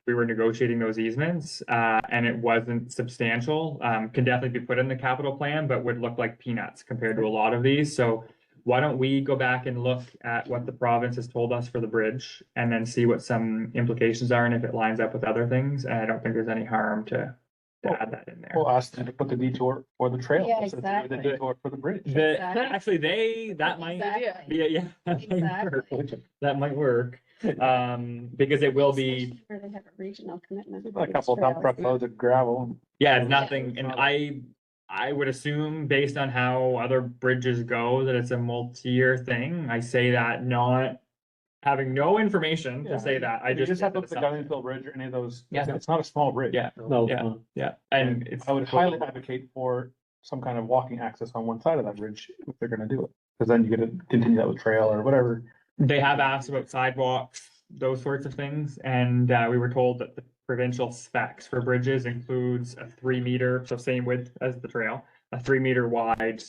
We were negotiating those easements, and it wasn't substantial. Can definitely be put in the capital plan, but would look like peanuts compared to a lot of these. So why don't we go back and look at what the province has told us for the bridge and then see what some implications are and if it lines up with other things? And I don't think there's any harm to add that in there. We'll ask them to put the detour for the trail. Yeah, instead of doing exactly. The detour for the bridge. Exactly. Actually, that might, Exactly. yeah, that might work. Exactly. That might work. Because it will be, Where they have a regional commitment. A couple dump truck loads of gravel. yeah, it's nothing, and I would assume based on how other bridges go, that it's a multi-year thing. I say that not having no information to say that. I You just have to get look at the the assumption. Gunningfield Bridge or any of those. Yeah. It's not a small bridge. Yeah. No, Yeah. Yeah, and it's. I would highly advocate for some kind of walking access on one side of that bridge if they're gonna do it. Cause then you get to continue that with trail or whatever. They have asked about sidewalks, those sorts of things, and we were told that the provincial specs for bridges includes a 3 meter, so same width as the trail, a 3 meter wide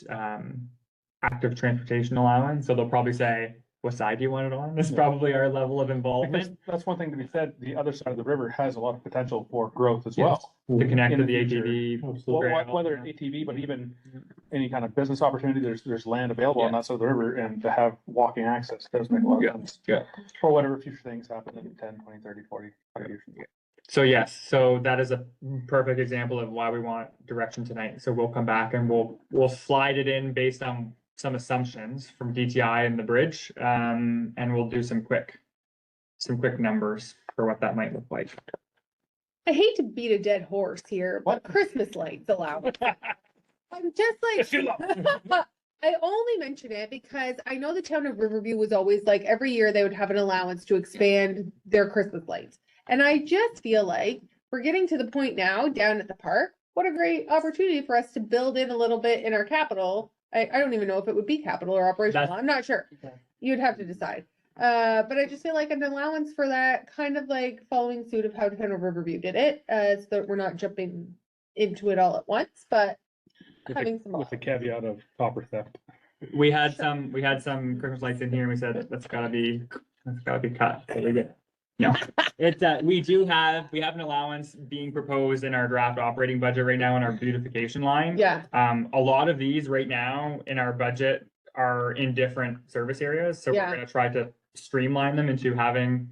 active transportation allowance. So they'll probably say, what side do you want it on? That's probably our level of Because involvement that's one thing to be said, the other side of the river has a lot of potential for growth as Yes. well. to connect in to the the future. ATV. Well, trail. whether ATV, but even any kind of business opportunity, there's land available on that side of the river, and to have walking access does make a lot of sense. Yeah. For whatever future things happen in 10, 20, 30, 40, 5 years. So yes, so that is a perfect example of why we want direction tonight. So we'll come back and we'll slide it in based on some assumptions from DTI and the bridge. And we'll do some quick numbers for what that might look like. I hate to beat a dead horse here, but Christmas lights allowance. I'm just like, I only mention it because I know the town of Riverview was always like, every year they would have an allowance to expand their Christmas lights. And I just feel like we're getting to the point now down at the park. What a great opportunity for us to build in a little bit in our capital. I don't even know if it would be capital or operational. I'm not sure. You'd have to decide. But I just feel like an allowance for that, kind of like following suit of how town of Riverview did it, so that we're not jumping into it all at once, but having some. With the caveat of copper theft. We had some Christmas lights in here and we said, that's gotta be cut. So we did. No, it's, we have an allowance being proposed in our draft operating budget right now in our beautification line. Yeah, A lot of these right now in our budget are in different service areas, so we're Yeah. gonna try to streamline them into having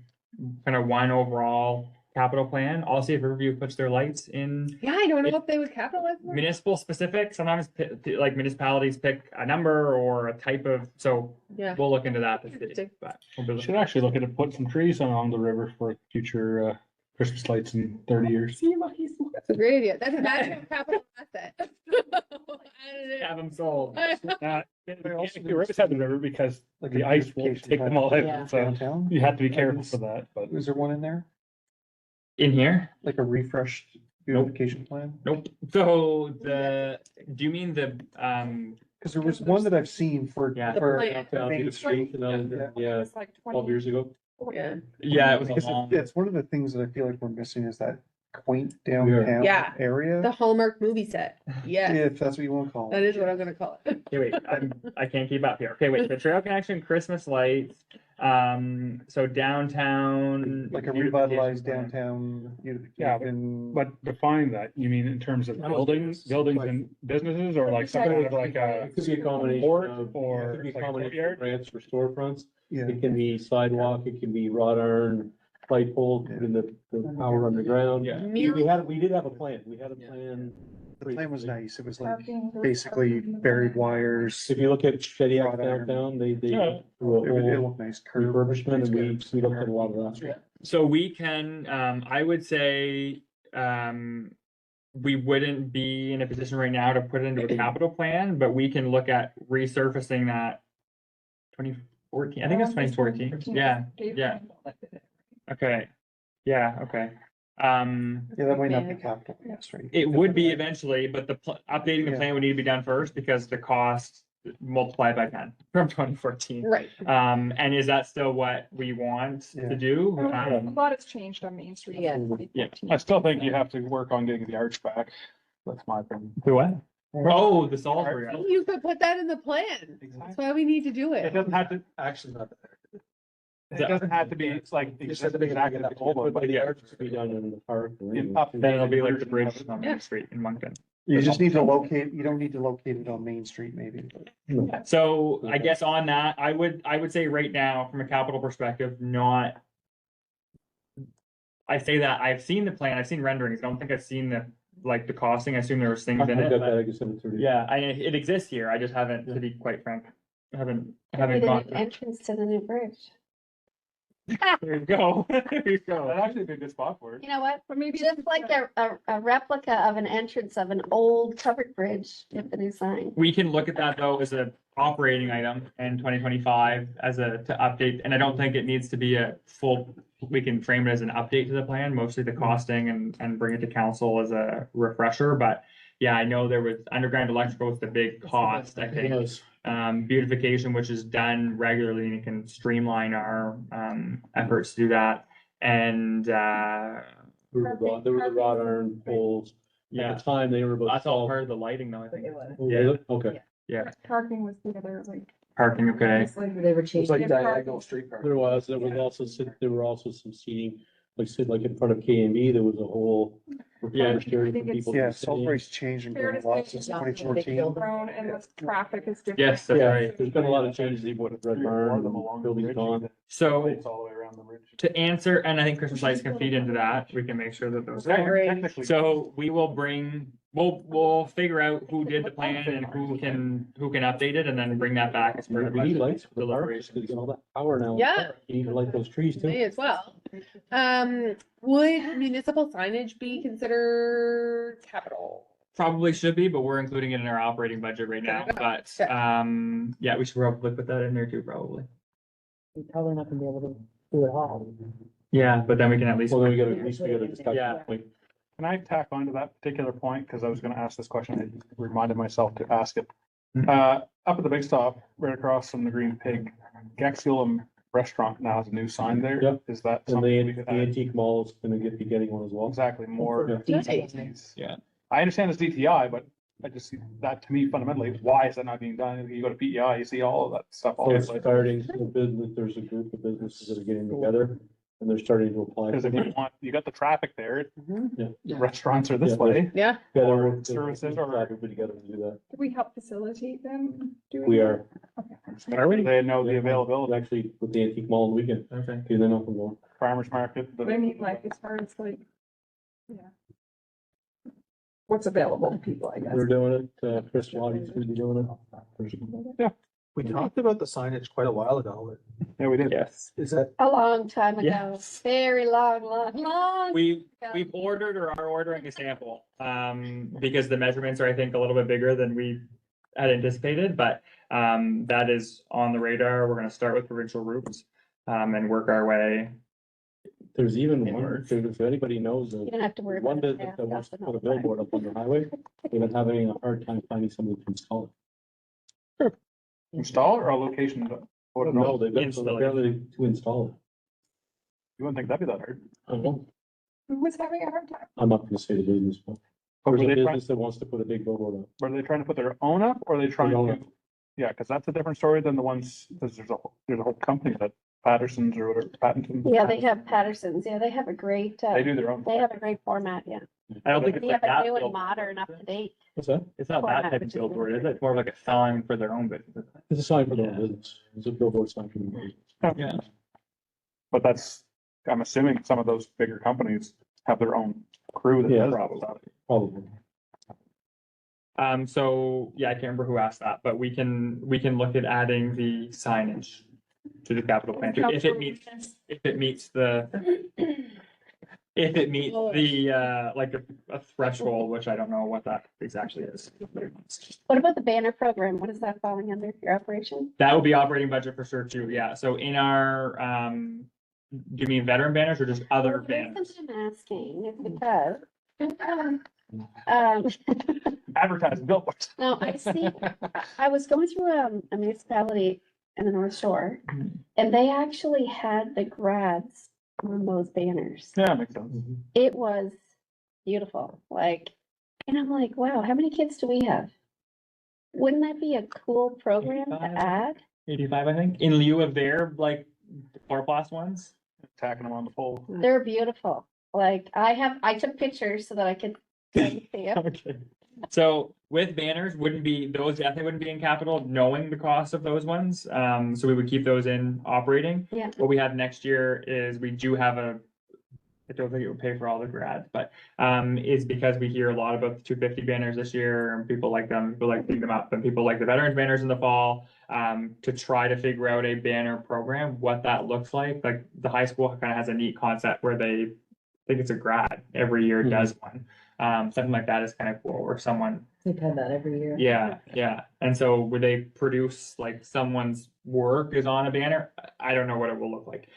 kind of one overall capital plan. I'll see if Riverview puts their lights in yeah, I don't know if they would capitalize. on that. municipal specific. Sometimes like municipalities pick a number or a type of, so Yeah, we'll look into that. this Interesting. city, but we'll be Should looking- actually look at it, put some trees along the river for future Christmas lights in 30 years. that's a great idea. That's a national capital asset. Have them sold. You always have the river because the ice will take them all Yeah. out, so you have to be careful for that, but. Is there one in there, In here? like a refreshed beautification plan? Nope. So do you mean the, Cause there was one that I've seen for, Yeah. for. plan. Down Main the street, you know, yeah, It's like 12 years ago. Yeah, yeah, it was a Because long. it's one of the things that I feel like we're missing is that quaint Yeah. downtown Yeah. area. the Hallmark movie set. Yeah, If that's what you wanna call that it. is what I'm gonna call it. Okay, wait, I can't keep up here. Okay, wait, the trail connection, Christmas lights, so downtown. Like a beautification revitalized plan. downtown Yeah, beautification. But define that, you mean in terms of buildings and businesses, or like something like a It could be a combination Port of, or it could be a like a combination courtyard? of grants for storefronts. Yeah, It can be sidewalk, it can be wrought iron, light pole, put in the power underground. Yeah. We did have a plan. We had a plan. the plan was nice. It was like Parking. basically buried wires. If you look at Shediac Wrought iron. downtown, they Yeah. do a It whole looked nice. curved, refurbishment and nice we looked at a lot of that. So we can, I would say, we wouldn't be in a position right now to put it into a capital plan, but we can look at resurfacing that 2014, I think it's 2014, yeah, yeah. Okay, yeah, okay. Yeah, that might not be capital, yes, right? It would be eventually, but updating the Yeah. plan would need to be done first because the cost multiplied by 10 from 2014. Right. And is that still what we want Yeah. to do? A lot has changed on Main Street. Yeah. Yeah. I still think you have to work on getting the arch back. That's my opinion. Do what? Oh, the Salisbury. Island. You could put that in the plan. That's why we need to do It it. doesn't have to, Actually, not that. it doesn't have to be, it's like, You said the big exactly the whole one, but The yeah. arch to be done in the park. or In in- up- Then it'll be like the bridge on Main Street in Moncton. You just need to locate, you don't need to locate it on Main Street, maybe. So I guess on that, I would say right now, from a capital perspective, not. I say that I've seen the plan, I've seen renderings, I don't think I've seen the, like, the costing, I assume there was things I in got it, that, but I can send it through. yeah, it exists here, I just haven't, to be quite frank. I haven't Maybe the gone. new entrance to the new bridge. There you go, there you That'd go. actually be a good spot for it. You know what? Or maybe Just like a replica of an entrance of an old covered bridge with the new sign. We can look at that though as a operating item in 2025 as to update, and I don't think it needs to be a full, we can frame it as an update to the plan, mostly the costing and bring it to council as a refresher, but yeah, I know there was underground electrical was the big cost, I think. Yes. Beautification, which is done regularly and it can streamline our efforts to do that. And There were the wrought iron poles. At yeah, the time, they were about. that's all part of the lighting though, I think. It was. Oh, was it? Okay, Yeah, parking was the other, like. parking, okay. it's like- They were It's like changing. diagonal street car. there was also some seating, like in front of K and B, there was a whole. Yeah. refurbished area for I think it's- people to Yeah, sit in. Salisbury's changed and Fair grown to a lot say since it's twenty fourteen. grown and the traffic is different. Yes, that's Yeah, right. there's been a lot of changes, even with Red Three or four Barn, of them along the buildings bridge, gone. So It's all the way around the bridge. to answer, and I think Christmas lights can feed into that, we can make sure that those. Technically. So we will we'll figure out who did the plan and who can update it and then bring that back as part of We need budget lights for the parks, deliberations. because you get all that power now. Yeah. You need to light those trees too. Me as well. Would municipal signage be considered capital? Probably should be, but we're including it in our operating budget right now, but, Okay. yeah, we should probably put that in there too, probably. You're probably not gonna be able to do it all. Yeah, but then we can at least. Well, then we gotta, at least we gotta discuss. Yeah. that point. Can I tack on to that particular point? Because I was gonna ask this question. I reminded myself to ask it. Mhm. Up at the big stop, right across from the Green Pig, Gaxulum Restaurant now has a new sign there. Yep. Is that And something we the could add? antique mall is gonna be getting one as well. Exactly, more. Nice. Yeah. I understand it's DTI, but I just see that to me fundamentally, why is that not being done? You go to PEI, you see all of that stuff. all So the it's place. starting, the business, there's a group of businesses that are getting together and they're starting to apply. Because if you want, you got the traffic there, Yeah. the restaurants are this Yeah. way. Yeah. Yeah, they're or working- services or- Everybody together to do that. Do we help facilitate them doing? We that? are. Are we? They know the availability, Actually, with the antique mall on the weekend, Okay. okay, then open more. farmer's market, But I mean, like, as far as like, yeah. What's available to people, I guess. We're doing it, Chris Wattie's gonna be doing it. We talked about the signage quite a while ago. yeah, we did. Yes. Is that, A long time ago, Yes. very long. We've ago. ordered or are ordering a sample, because the measurements are, I think, a little bit bigger than we had anticipated, but, that is on the radar. We're gonna start with provincial routes, and work our way. There's even one, Inward. if anybody knows, You don't have to worry one about it. business that wants to put a billboard up on the highway, they've been having a hard time finding somebody to install it. Install or a location? to put it No, on? they've been, Installation. apparently to install it. You wouldn't think that'd be that hard. I don't know. Who was having a hard time? I'm not gonna say the business, but But there's were a they trying, business that wants to put a big billboard up. were they trying to put their own up or are they trying own to? it. Yeah, because that's a different story than the ones, because there's a whole company that Patterson's or whatever, Pattinson. Yeah, they have Patterson's. Yeah, they have a great, They do their own. they have a great format, yeah. I don't think it's They like have that. a new and billboard. modern, up to date. What's that? It's not that type of billboard, is it? It's more of like a sign for their own business. It's a sign for the Yeah. business. It's a billboard sign for the business. Yeah. But that's, I'm assuming some of those bigger companies have their own crew that Yeah, does probably. stuff. Probably. So, yeah, I can't remember who asked that, but we can look at adding the signage to the capital plan, if it meets the, if it meets the, like a threshold, which I don't know what that exactly is. What about the banner program? What is that falling under your operation? That would be operating budget for sure too, yeah, so in our, do you mean veteran banners or just other The banners? reason I'm asking is because, um, Advertising billboards. no, I see, I was going through a municipality in the North Shore, and they actually had the grads on those banners. Yeah, makes sense. It was beautiful, like, and I'm like, wow, how many kids do we have? Wouldn't that be a cool program to 85. add? 85, I think, in lieu of their like chloroplast ones. Tacking them on the pole. They're beautiful. Like I took pictures so that I could send to you. Okay. So with banners, those definitely wouldn't be in capital, knowing the cost of those ones. So we would keep those in operating. Yeah. What we have next year is we do have I don't think it would pay for all the grads, but is because we hear a lot about the 250 banners this year and people like them, people like putting them up, and people like the veterans banners in the fall. To try to figure out a banner program, what that looks like. Like the high school kind of has a neat concept where they think it's a grad every year does one. Something like that is kind of cool, or someone, We've had that every year. yeah. And so would they produce like someone's work is on a banner? I don't know what it will look like.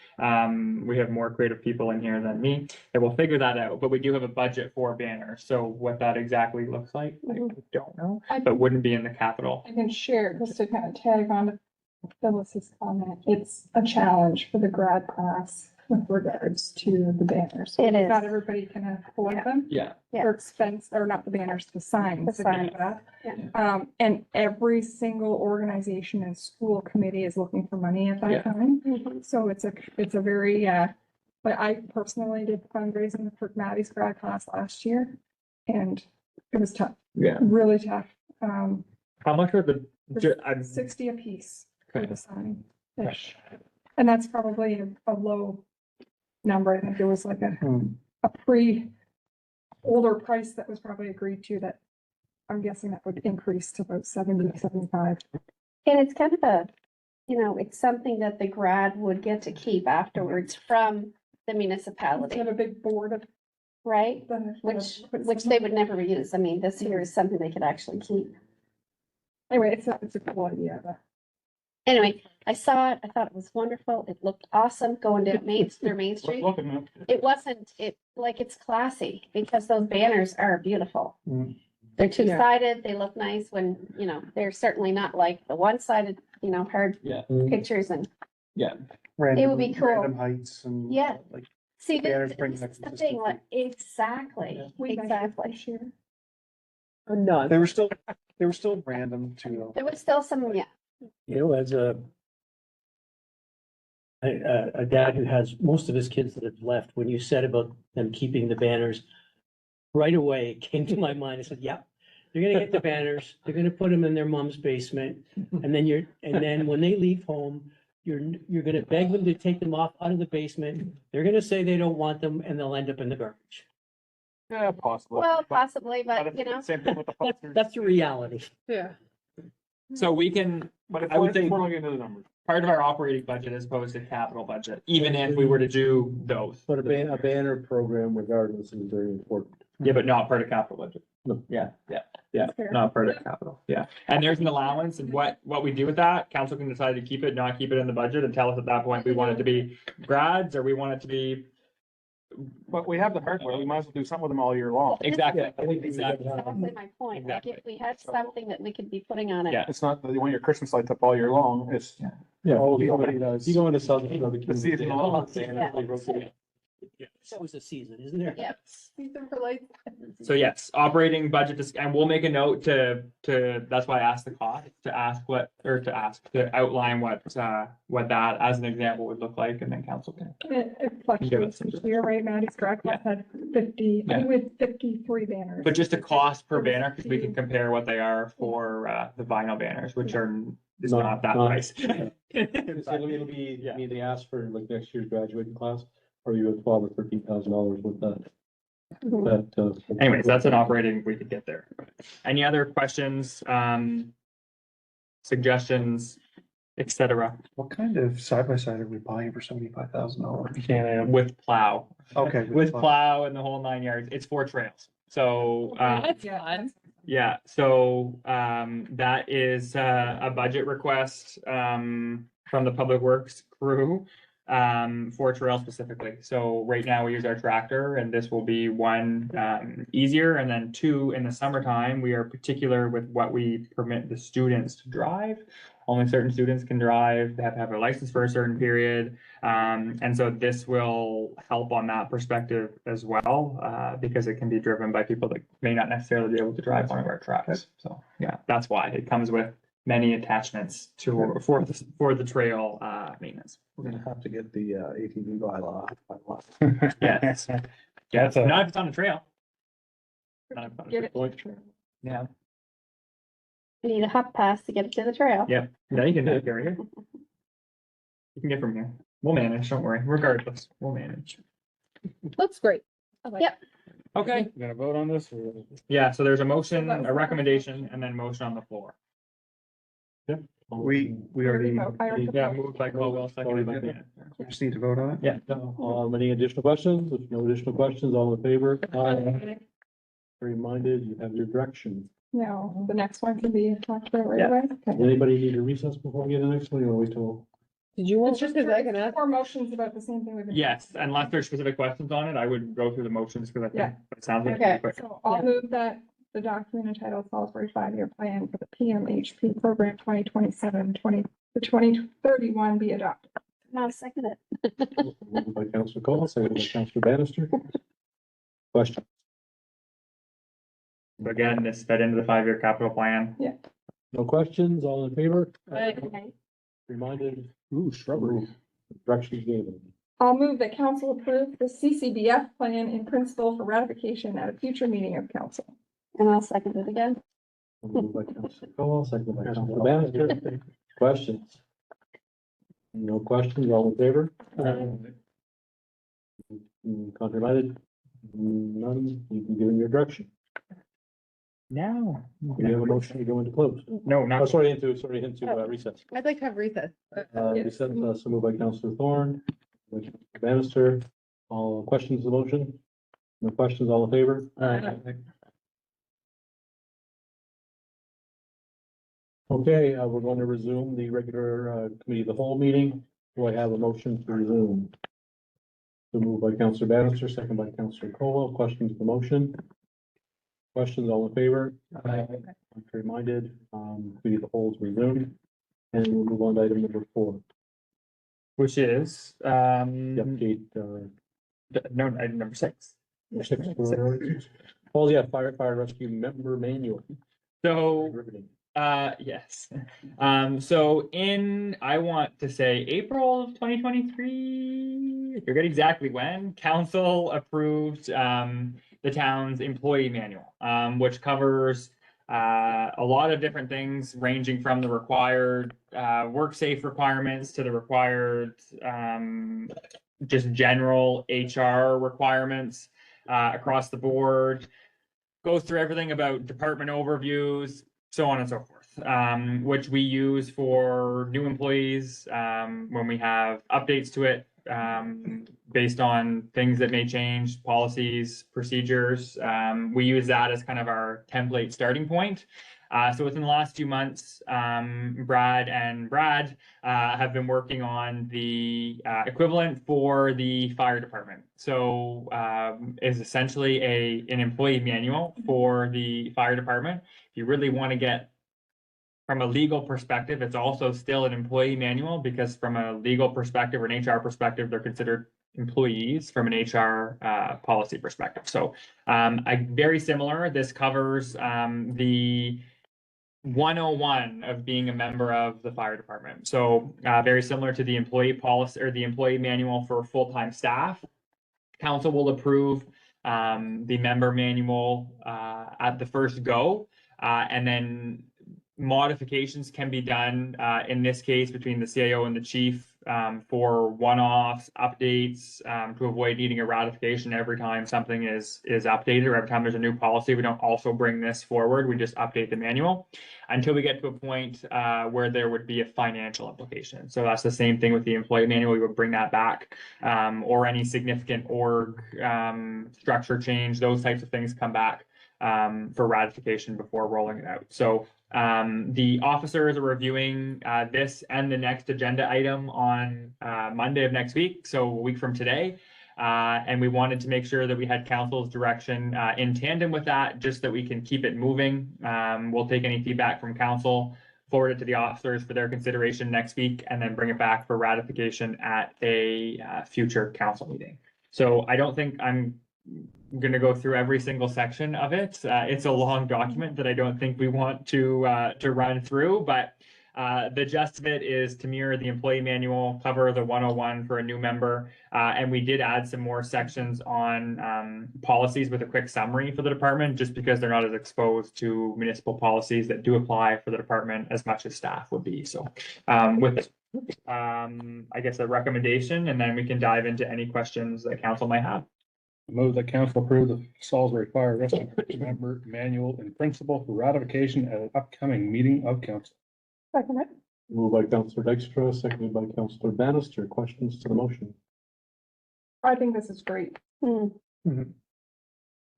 We have more creative people in here than me that will figure that out, but we do have a budget for banners. So what that exactly looks like, I don't know, but wouldn't be in the capital. I can share, just to kind of tag on to Phyllis's comment, it's a challenge for the grad class with regards to the banners. It is. Not everybody can afford them. Yeah. Yeah. Or expense, or not the banners, the signs. The signs, yeah. And every single organization and school committee is looking for money at Yeah. that time. Mhm. So it's a very, but I personally did fundraising for Maddie's grad class last year, and it was tough, Yeah. really tough. How much are I'm 60 apiece for Okay. the sign. -ish. And that's probably a low number. I think there was like a older price that was probably agreed to that I'm guessing that would increase to about 70, 75. And it's kind of it's something that the grad would get to keep afterwards from the They municipality, have a big board of right? them. Which they would never use. I mean, this here is something they could actually keep. Anyway, it's a cool idea, but Anyway, I saw it. I thought it was wonderful. It looked awesome going down their Main Street. It wasn't, it's classy because those banners are beautiful. They're two-sided. They look nice when, they're certainly not like the one-sided, hard Yeah. pictures and, Random, It would be cool. Random heights and. Yeah. Like, see, Banners this bring is that the thing, like, consistency. exactly, we measured exactly. this year. No, They were still random too. There was still some, yeah, as a dad who has most of his kids that have left, when you said about them keeping the banners, right away it came to my mind. I said, yep, they're gonna get the banners, they're gonna put them in their mom's basement. And then when they leave home, you're gonna beg them to take them out of the basement. They're gonna say they don't want them and they'll end up in the garbage. Yeah, possibly. well, But- possibly, but, Same thing with the posters. That's the reality. Yeah. So we can, But if I would we're say- looking into the numbers. part of our operating budget as opposed to capital budget, even if we were to do those. But a banner program regardless is very important. Yeah, but not part of capital budget. No. Yeah, Fair. not part of capital, yeah. And there's an allowance, and what we do with that, council can decide to keep it, not keep it in the budget, and tell us at that point, we want it to be grads, or we want it to be. But we have the hardware. We might as well do something with them all year long. Exactly. Yeah, I think Exactly. exactly my point. Like, if Exactly. we had something that we could be putting on it. Yeah. It's not that you want your Christmas lights up all year long. It's, Yeah. nobody does. You go into South. The season long. That was a season, isn't there? Yeah. Season for lights. So yes, operating budget, and we'll make a note to, that's why I asked the cost, to outline what that as an example would look like, and then council can. It fluctuates each year, right? Maddie's grad class had 50, I think we had 53 banners. But just a cost per banner, because we can compare what they are for the vinyl banners, which are, is not that price. It'll be, Yeah. I mean, they asked for like next year's graduating class, or you have $12,000 or $13,000 with that. Anyways, that's an operating, we could get there. Any other questions, suggestions, et cetera, What kind of side by side are we buying for $75,000? with plow? Okay. With plow and the whole 9 yards, it's 4 trails. So, That's fun. yeah, so, that is, a budget request, from the Public Works crew, for trail specifically. So right now we use our tractor, and this will be one, easier, and then 2, in the summertime, we are particular with what we permit the students to drive. only certain students can drive, they have to have a license for a certain period. And so this will help on that perspective as well, because it can be driven by people that may not necessarily be able to drive one of our trucks. So, yeah, that's why it comes with many attachments for the trail, maintenance. We're gonna have to get the ATV bylaw. Yes. Yeah, not if it's on a trail. Not if it's on a Get it. Point. Yeah, You need a hop pass to get it to the trail. yeah, you can carry here. You can get from here. We'll manage, don't worry, regardless, we'll manage. Looks great. Yep. Okay, You gonna vote on this or? yeah, so there's a motion, a recommendation, and then motion on the floor. We already, I already Yeah, voted. moved by Caldwell, seconded by Banner. we just need to vote on it? Yeah. Any additional questions? If no additional questions, all in favor? Aye. Reminded, you have your direction. No, the next one can be talked about right Yeah. away. Okay. Anybody need a recess before we get to the next one? Or wait till? Did you want, It's just because I can ask. four motions about the same thing we've been. Yes, unless there's specific questions on it, I would go through the motions because I Yeah. think it sounds like. Okay. quick. So I'll move that the document entitled Salisbury 5-Year Plan for the PMHP Program 2027-2031 be adopted. I'll second it. Moved by Councillor Cole, seconded by Councillor Bannister. Question? So again, this fed into the 5-year capital plan. No questions? All in favor? Okay. Reminded, shrubbery. Direction given. I'll move that council approve the CCBF plan in principle for ratification at a future meeting of council. And I'll second it again. Moved by Councillor Cole, seconded by Councillor Bannister. Questions? No questions? All in favor? Contrary-minded? None? You can give in your direction. No. We have a motion to go into close. No, Oh, not. sorry, into recess. I'd like to have recess. Recess, so moved by Councillor Thorne, by Councillor Bannister. All questions of the motion? No questions, all in favor? Okay, we're going to resume the regular, committee of the whole meeting. Do I have a motion to resume? So moved by Councillor Bannister, second by Councillor Colwell. Questions of the motion? Questions, all in favor? Reminded, committee of the whole is resumed. And we'll move on to item number 4. Which is, The update, no, item number 6. number 6. Oh, yeah, fire rescue member manual. So, Riveting. yes. So I want to say April of 2023, I forget exactly when, council approved, the town's employee manual, which covers a lot of different things ranging from the required work safe requirements to the required just general HR requirements across the board. Goes through everything about department overviews, so on and so forth, which we use for new employees when we have updates to it based on things that may change, policies, procedures. We use that as kind of our template starting point. So within the last few months, Brad have been working on the equivalent for the fire department. So is essentially an employee manual for the fire department. If you really want to get from a legal perspective, it's also still an employee manual because from a legal perspective or an HR perspective, they're considered employees from an HR policy perspective. So very similar. This covers the 101 of being a member of the fire department. So very similar to the employee policy or the employee manual for full-time staff. Council will approve the member manual at the first go, and then modifications can be done in this case between the CIO and the chief for one-offs, updates, to avoid needing a ratification every time something is updated or every time there's a new policy. We don't also bring this forward. We just update the manual until we get to a point where there would be a financial implication. So that's the same thing with the employee manual. We would bring that back or any significant org structure change. Those types of things come back for ratification before rolling it out. So the officers are reviewing this and the next agenda item on Monday of next week, so a week from today. And we wanted to make sure that we had council's direction in tandem with that, just that we can keep it moving. We'll take any feedback from council forward it to the officers for their consideration next week, and then bring it back for ratification at a future council meeting. So I don't think I'm gonna go through every single section of it. It's a long document that I don't think we want to run through, but the gist of it is to mirror the employee manual, cover the 101 for a new member, and we did add some more sections on policies with a quick summary for the department, just because they're not as exposed to municipal policies that do apply for the department as much as staff would be. So with I guess a recommendation, and then we can dive into any questions that council might have. Move that council approve the Salisbury Fire Rescue Member Manual in principle for ratification at an upcoming meeting of council. Second it. Moved by Councillor Dykstra, seconded by Councillor Bannister. Questions to the motion? I think this is great. A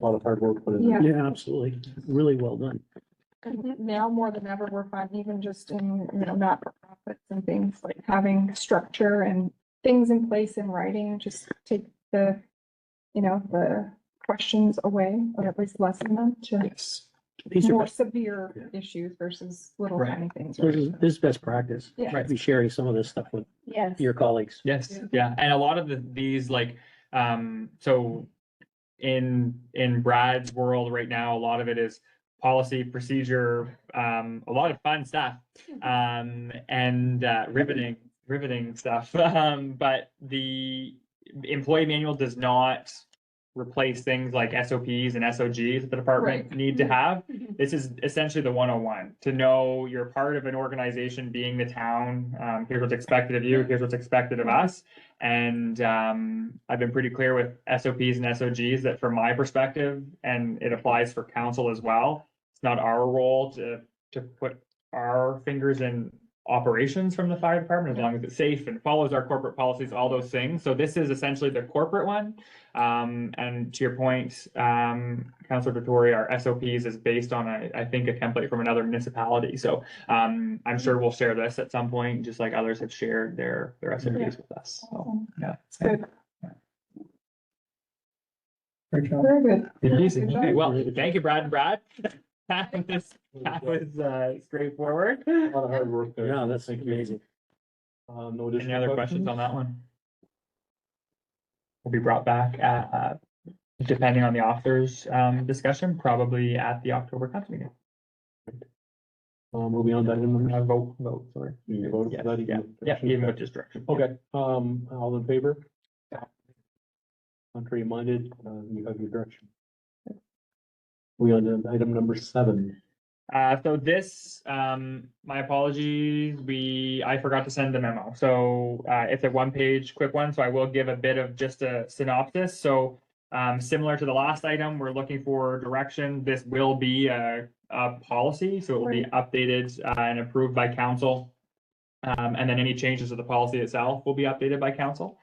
lot of hard work put in. Yeah. Yeah, absolutely. Really well done. And now more than ever, we're finding even just in, not for profits and things, like having structure and things in place in writing, just take the, the questions away, or at least lessen them to Yes. These are, more severe issues versus little Right. tiny things. this is best practice. Yeah. Right. Be sharing some of this stuff with Yes. your colleagues. Yes, yeah, and a lot of these like, so in Brad's world right now, a lot of it is policy, procedure, a lot of fun stuff, and riveting stuff. But the employee manual does not replace things like SOPs and SOGs that the department Right. need to have. Mhm. This is essentially the 101, to know you're part of an organization being the town. Here's what's expected of you, here's what's expected of us. And I've been pretty clear with SOPs and SOGs that from my perspective, and it applies for council as well, it's not our role to put our fingers in operations from the fire department, as long as it's safe and follows our corporate policies, all those things. So this is essentially the corporate one. And to your point, Councillor Vittori, our SOPs is based on I think a template from another municipality. So I'm sure we'll share this at some point, just like others have shared their SOPs with us. So, yeah. Good. Great job. Very good. Easy. Good job. Okay, well, thank you, Brad and Brad. That was straightforward. A lot of hard work there. Yeah, that's Thank you. amazing. No Any additional other questions on that one? Will be brought back depending on the author's discussion, probably at the October council meeting. Moving on to item number. Vote, sorry. You voted for that? Yeah, even with this direction. Okay, all in favor? Contrary minded, you have your direction. We on to item number 7. So this, my apologies, I forgot to send the memo. So it's a 1-page quick one, so I will give a bit of just a synopsis. So similar to the last item, we're looking for direction. This will be a policy, so it will be updated and approved by council. And then any changes to the policy itself will be updated by council.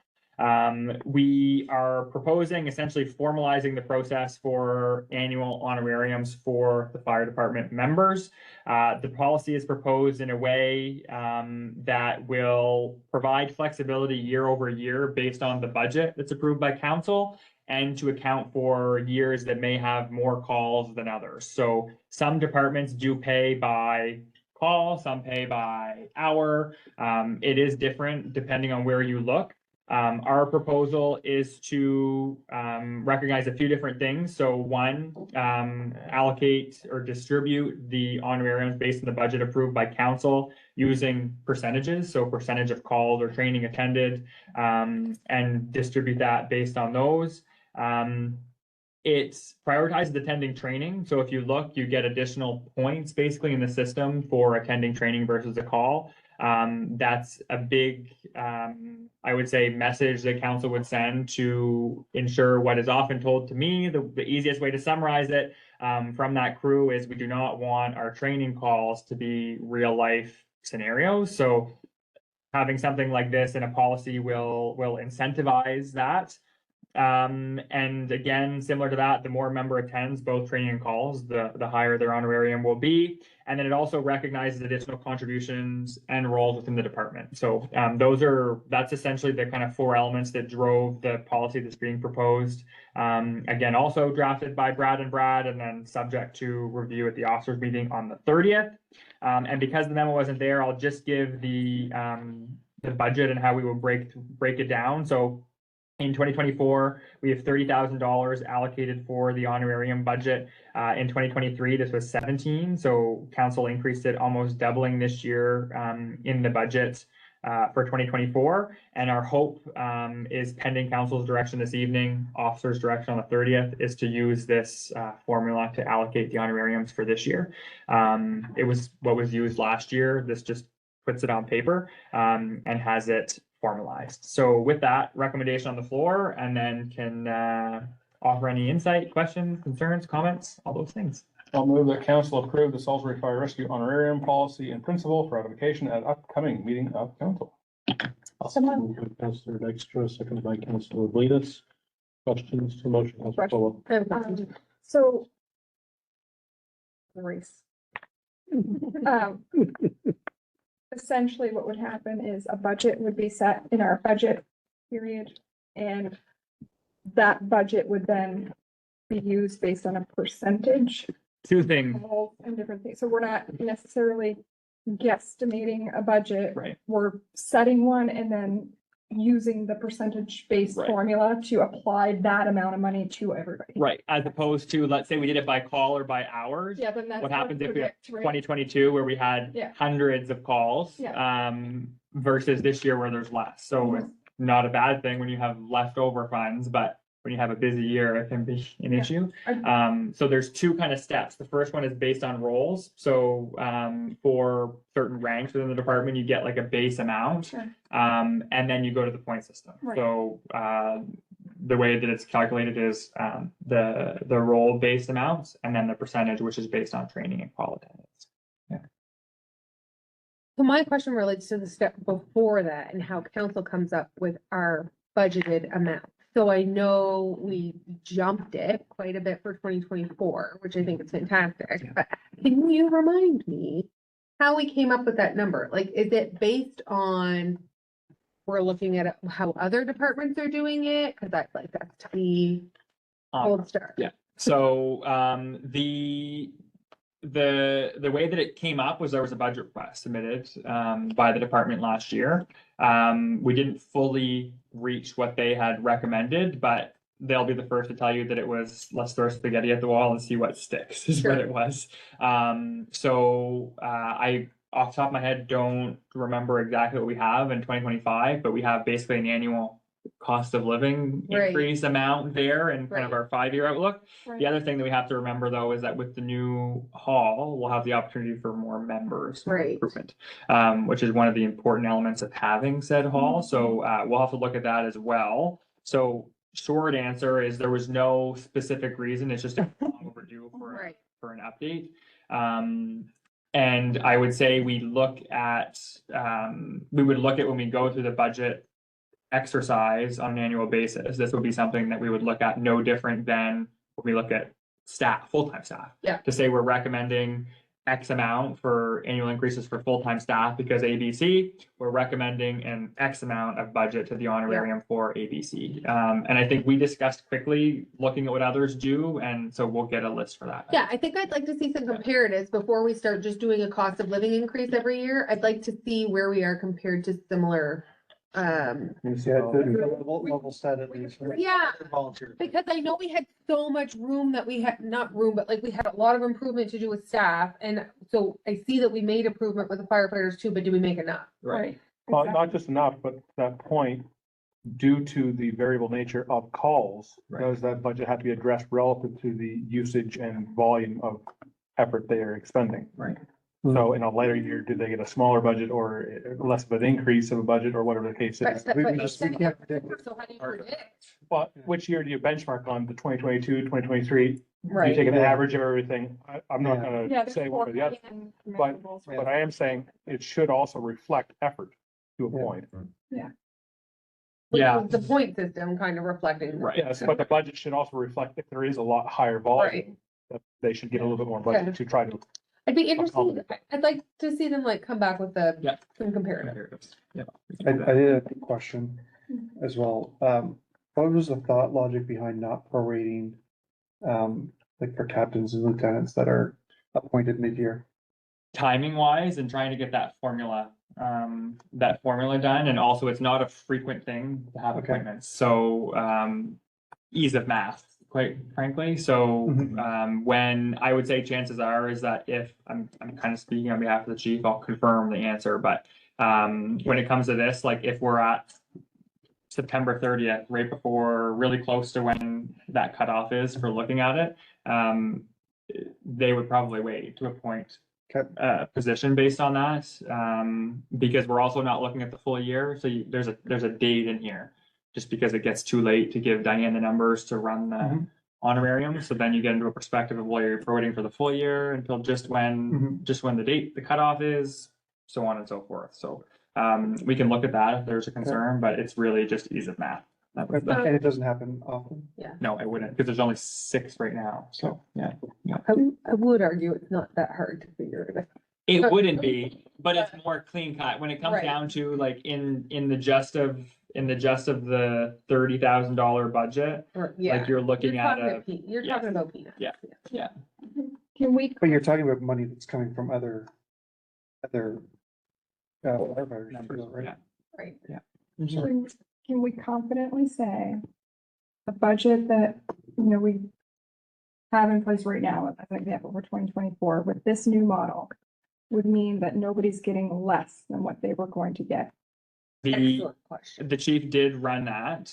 We are proposing essentially formalizing the process for annual honorariums for the fire department members. The policy is proposed in a way that will provide flexibility year over year based on the budget that's approved by council, and to account for years that may have more calls than others. So some departments do pay by call, some pay by hour. It is different depending on where you look. Our proposal is to recognize a few different things. So one, allocate or distribute the honorariums based on the budget approved by council using percentages. So percentage of calls or training attended, and distribute that based on those. It prioritizes attending training. So if you look, you get additional points basically in the system for attending training versus a call. That's a big, I would say, message that council would send to ensure what is often told to me. The easiest way to summarize it from that crew is we do not want our training calls to be real life scenarios. So having something like this in a policy will incentivize that. And again, similar to that, the more a member attends both training and calls, the higher their honorarium will be. And then it also recognizes additional contributions and roles within the department. So that's essentially the kind of four elements that drove the policy that's being proposed. Again, also drafted by Brad and then subject to review at the officers meeting on the 30th. And because the memo wasn't there, I'll just give the budget and how we will break it down. So in 2024, we have $30,000 allocated for the honorarium budget. In 2023, this was 17. So council increased it, almost doubling this year in the budget for 2024. And our hope is, pending council's direction this evening, officer's direction on the 30th, is to use this formula to allocate the honorariums for this year. It was what was used last year. This just puts it on paper and has it formalized. So with that recommendation on the floor, and then can offer any insight, questions, concerns, comments, all those things. I'll move that council approve the Salisbury Fire Rescue honorarium policy and principle for ratification at upcoming meeting of council. Moved by Councillor Dykstra, seconded by Councillor Blinis. Questions to the motion, Councillor Colwell? So. Race. Essentially, what would happen is a budget would be set in our budget period, and that budget would then be used based on a percentage Two things. and different things. So we're not necessarily guesstimating a budget. Right. We're setting one and then using the percentage-based Right. formula to apply that amount of money to everybody. Right. As opposed to, let's say we did it by call or by hours. Yeah, then that's. What hard happens to if we have predict, right? 2022 where we had Yeah. hundreds of calls versus this year where there's less. So it's not a bad thing when you have leftover funds, but when you have a busy year, it can be an Yeah. issue. I- So there's two kind of steps. The first one is based on roles. So for certain ranks within the department, you get like a base amount. Sure. And then you go to the point system. Right. So the way that it's calculated is the role based amounts and then the percentage, which is based on training and call attendance. So my question relates to the step before that and how council comes up with our budgeted amount. So I know we jumped it quite a bit for 2024, which I think is fantastic, but can you remind me how we came up with that number? Like, is it based on, we're looking at how other departments are doing it? Cause that's to be gold star. Yeah. So the way that it came up was there was a budget request submitted by the department last year. We didn't fully reach what they had recommended, but they'll be the first to tell you that it was, let's throw spaghetti at the wall and see what sticks, is what Sure. it was. I off the top of my head don't remember exactly what we have in 2025, but we have basically an annual cost of living Right. increase amount there and kind of Right. our 5-year outlook. Right. The other thing that we have to remember, though, is that with the new hall, we'll have the opportunity for more members. for Right. Improvement, which is one of the important elements of having said hall. So we'll have to look at that as well. So short answer is there was no specific reason. It's just overdue Right. for an update. And I would say we would look at when we go through the budget exercise on an annual basis. This would be something that we would look at no different than when we look at staff, full-time staff. Yeah. To say we're recommending X amount for annual increases for full-time staff because ABC, we're recommending an X amount of budget to the honorarium for ABC. And I think we discussed quickly looking at what others do, and so we'll get a list for that. Yeah, I think I'd like to see some comparatives before we start just doing a cost of living increase every year. I'd like to see where we are compared to similar. Yeah, the level set at least. Yeah. Volunteer. Because I know we had so much room that we had, not room, but like we had a lot of improvement to do with staff. And so I see that we made improvement with the firefighters too, but did we make enough? Right. Well, Exactly. not just enough, but that point, due to the variable nature of calls, does that budget have to be addressed relative to the usage and volume of effort they are expending? Right. So in a later year, do they get a smaller budget or less of an increase of a budget or whatever the case is? But- We but can just- we can't predict it. So how do you predict? But which year do you benchmark on, the 2022, 2023? Do you Right. take an average of everything? I'm not Yeah. gonna Yeah, say there's one or the other, forecasting but- measurables. but I am saying it should also reflect effort to a Yeah. point. Yeah. Which Yeah. was the point system kind of reflecting. Right. Yes, but the budget should also reflect if there is a lot higher volume, that they should get a little bit more budget to try to. I'd be interested, Accommodate. I'd like to see them like come back with the, Yeah. some comparative. I did have a question as well. What was the thought logic behind not prorating, like for captains and lieutenants that are appointed mid-year? Timing wise and trying to get that formula done. And also it's not a frequent thing to have Okay. appointments. So, ease of math, quite frankly. So, when I would say chances are is that if I'm kind of speaking on behalf of the chief, I'll confirm the answer, but, when it comes to this, like if we're at September 30th, right before, really close to when that cutoff is for looking at it, they would probably wait to appoint Okay. position based on that, because we're also not looking at the full year. So there's a date in here, just because it gets too late to give Diane the numbers to run the honorarium. So then you get into a perspective of, well, you're voting for the full year until just when the cutoff is, so on and so forth. So we can look at that if there's a concern, but it's really just ease of math. That was the- And it doesn't happen often. No, I wouldn't, because there's only 6 right now. So, yeah. I would argue it's not that hard to figure it out. It wouldn't be, but it's more clean cut when it comes Right. down to like in the just of the $30,000 budget. Or, yeah. Like you're looking at You're yeah. talking about peanuts. Yeah. Can we, But you're talking about money that's coming from other firefighters, numbers, too, right? yeah. can can we confidently say the budget that, we have in place right now, as an example for 2024, with this new model would mean that nobody's getting less than what they were going to get? The Excellent question. the chief did run that.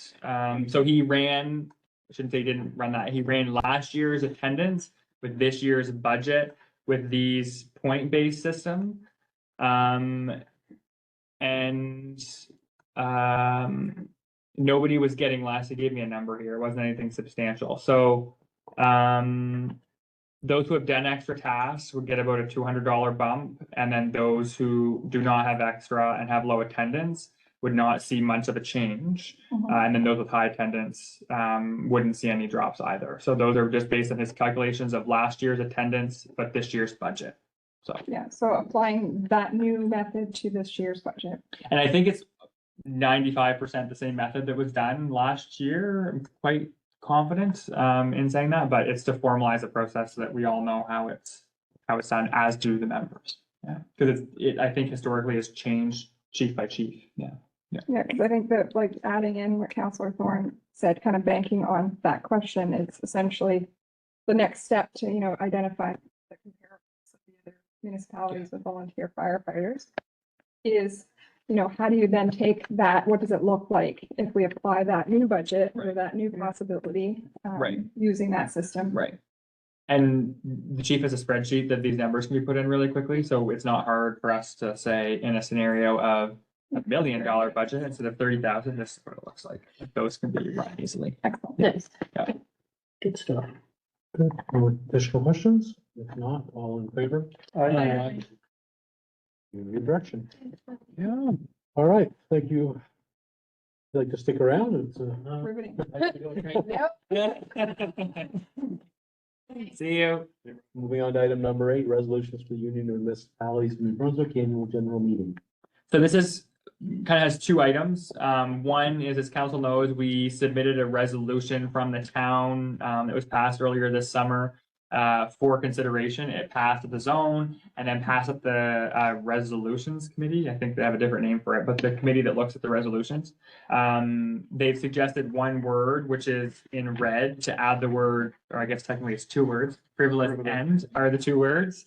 So he ran, I shouldn't say he didn't run that. He ran last year's attendance with this year's budget with these point-based system. Nobody was getting less. He gave me a number here. It wasn't anything substantial. So, those who have done extra tasks would get about a $200 bump. And then those who do not have extra and have low attendance would not see much of a change. And then those with high attendance, wouldn't see any drops either. So those are just based on his calculations of last year's attendance, but this year's budget. So, Yeah, so applying that new method to this year's budget. and I think it's 95% the same method that was done last year. I'm quite confident in saying that, but it's to formalize the process so that we all know how it's done, as do the members. Yeah, because I think historically has changed chief by chief. Yeah. Yeah, because I think that like adding in what Councillor Thorne said, kind of banking on that question is essentially the next step to, identify the comparables of the other municipalities with volunteer firefighters is, how do you then take that, what does it look like if we apply that new budget or that new possibility? Right. Using that system? Right. And the chief has a spreadsheet that these numbers can be put in really quickly, so it's not hard for us to say in a scenario of $1 million budget instead of 30,000, this is what it looks like. Those can be run easily. Excellent. Nice. Yeah. Good stuff. Good. No additional questions? If not, all in favor? I- In your direction. Yeah, all right, thank you. Like to stick around? It's Riveting. See you. moving on to item number 8, resolutions for the Union of Municipalities of New Brunswick Annual General Meeting. So this is, kind of has 2 items. One is, as council knows, we submitted a resolution from the town, that was passed earlier this summer, for consideration. It passed at the zone and then passed at the, resolutions committee. I think they have a different name for it, but the committee that looks at the resolutions. They've suggested one word, which is in red, to add the word, or I guess technically it's 2 words, frivolous end are the 2 words.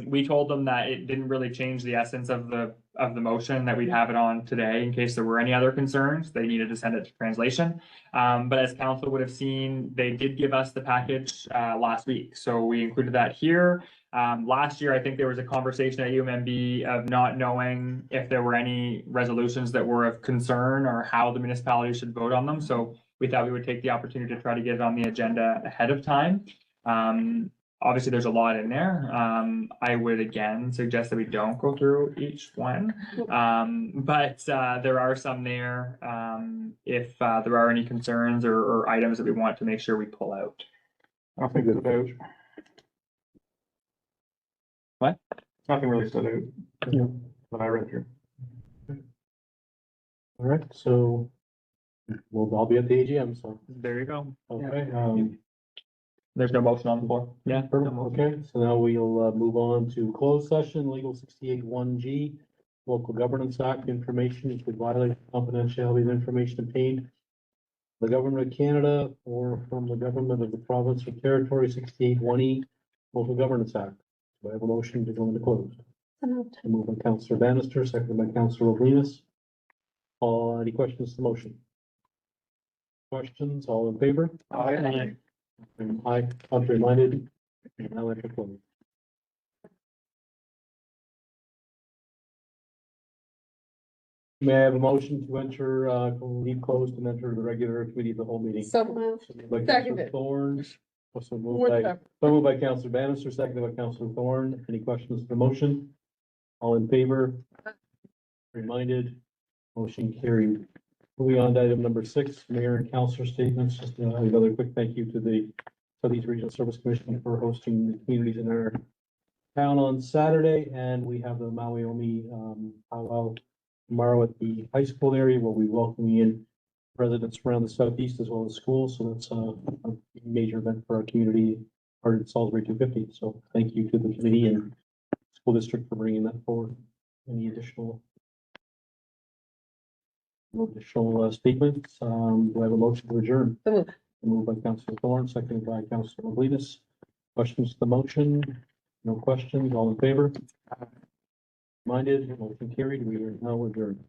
We told them that it didn't really change the essence of the motion, that we'd have it on today in case there were any other concerns. They needed to send it to translation. But as council would have seen, they did give us the package last week. So we included that here. Last year, I think there was a conversation at UMB of not knowing if there were any resolutions that were of concern or how the municipality should vote on them. So we thought we would take the opportunity to try to get it on the agenda ahead of time. obviously there's a lot in there. I would again suggest that we don't go through each one. But there are some there, if there are any concerns or items that we want to make sure we pull out. Nothing stood out. What? Nothing really stood out. Yeah. That I read through. All right, so we'll all be at the AGM, so, There you go. okay, There's no motion on the floor. Yeah. perfect, okay, so now we'll, move on to closed session, legal 68(1)G, Local Governance Act, information could violate confidentiality of information obtained from the government of Canada or from the government of the province or territory, 68(1)E, Local Governance Act. Do I have a motion to go into closed? Moved by Councillor Bannister, seconded by Councillor Roblinas. Any questions to the motion? Questions, all in favor? Aye. Aye, contrary minded, now enter closed. May I have a motion to enter, leave closed and enter the regular committee of the whole meeting? So moved. So moved by Councillor Seconded. Thorne, also moved by Councillor Bannister, seconded by Councillor Thorne. Any questions to the motion? All in favor? Reminded, motion carried. Moving on to item number 6, Mayor and Councillor statements. Just another quick thank you to the Southeast Regional Service Commission for hosting the communities in our town on Saturday, and we have the Maui Omi powwow tomorrow at the high school area where we welcome in residents around the southeast as well as schools. So that's a major event for our community, part of Salisbury 250. So thank you to the committee and school district for bringing that forward. Any additional statements? Do I have a motion to adjourn? So moved. Moved by Councillor Thorne, seconded by Councillor Roblinas. Questions to the motion? No questions, all in favor? Minded, motion carried, we are now adjourned.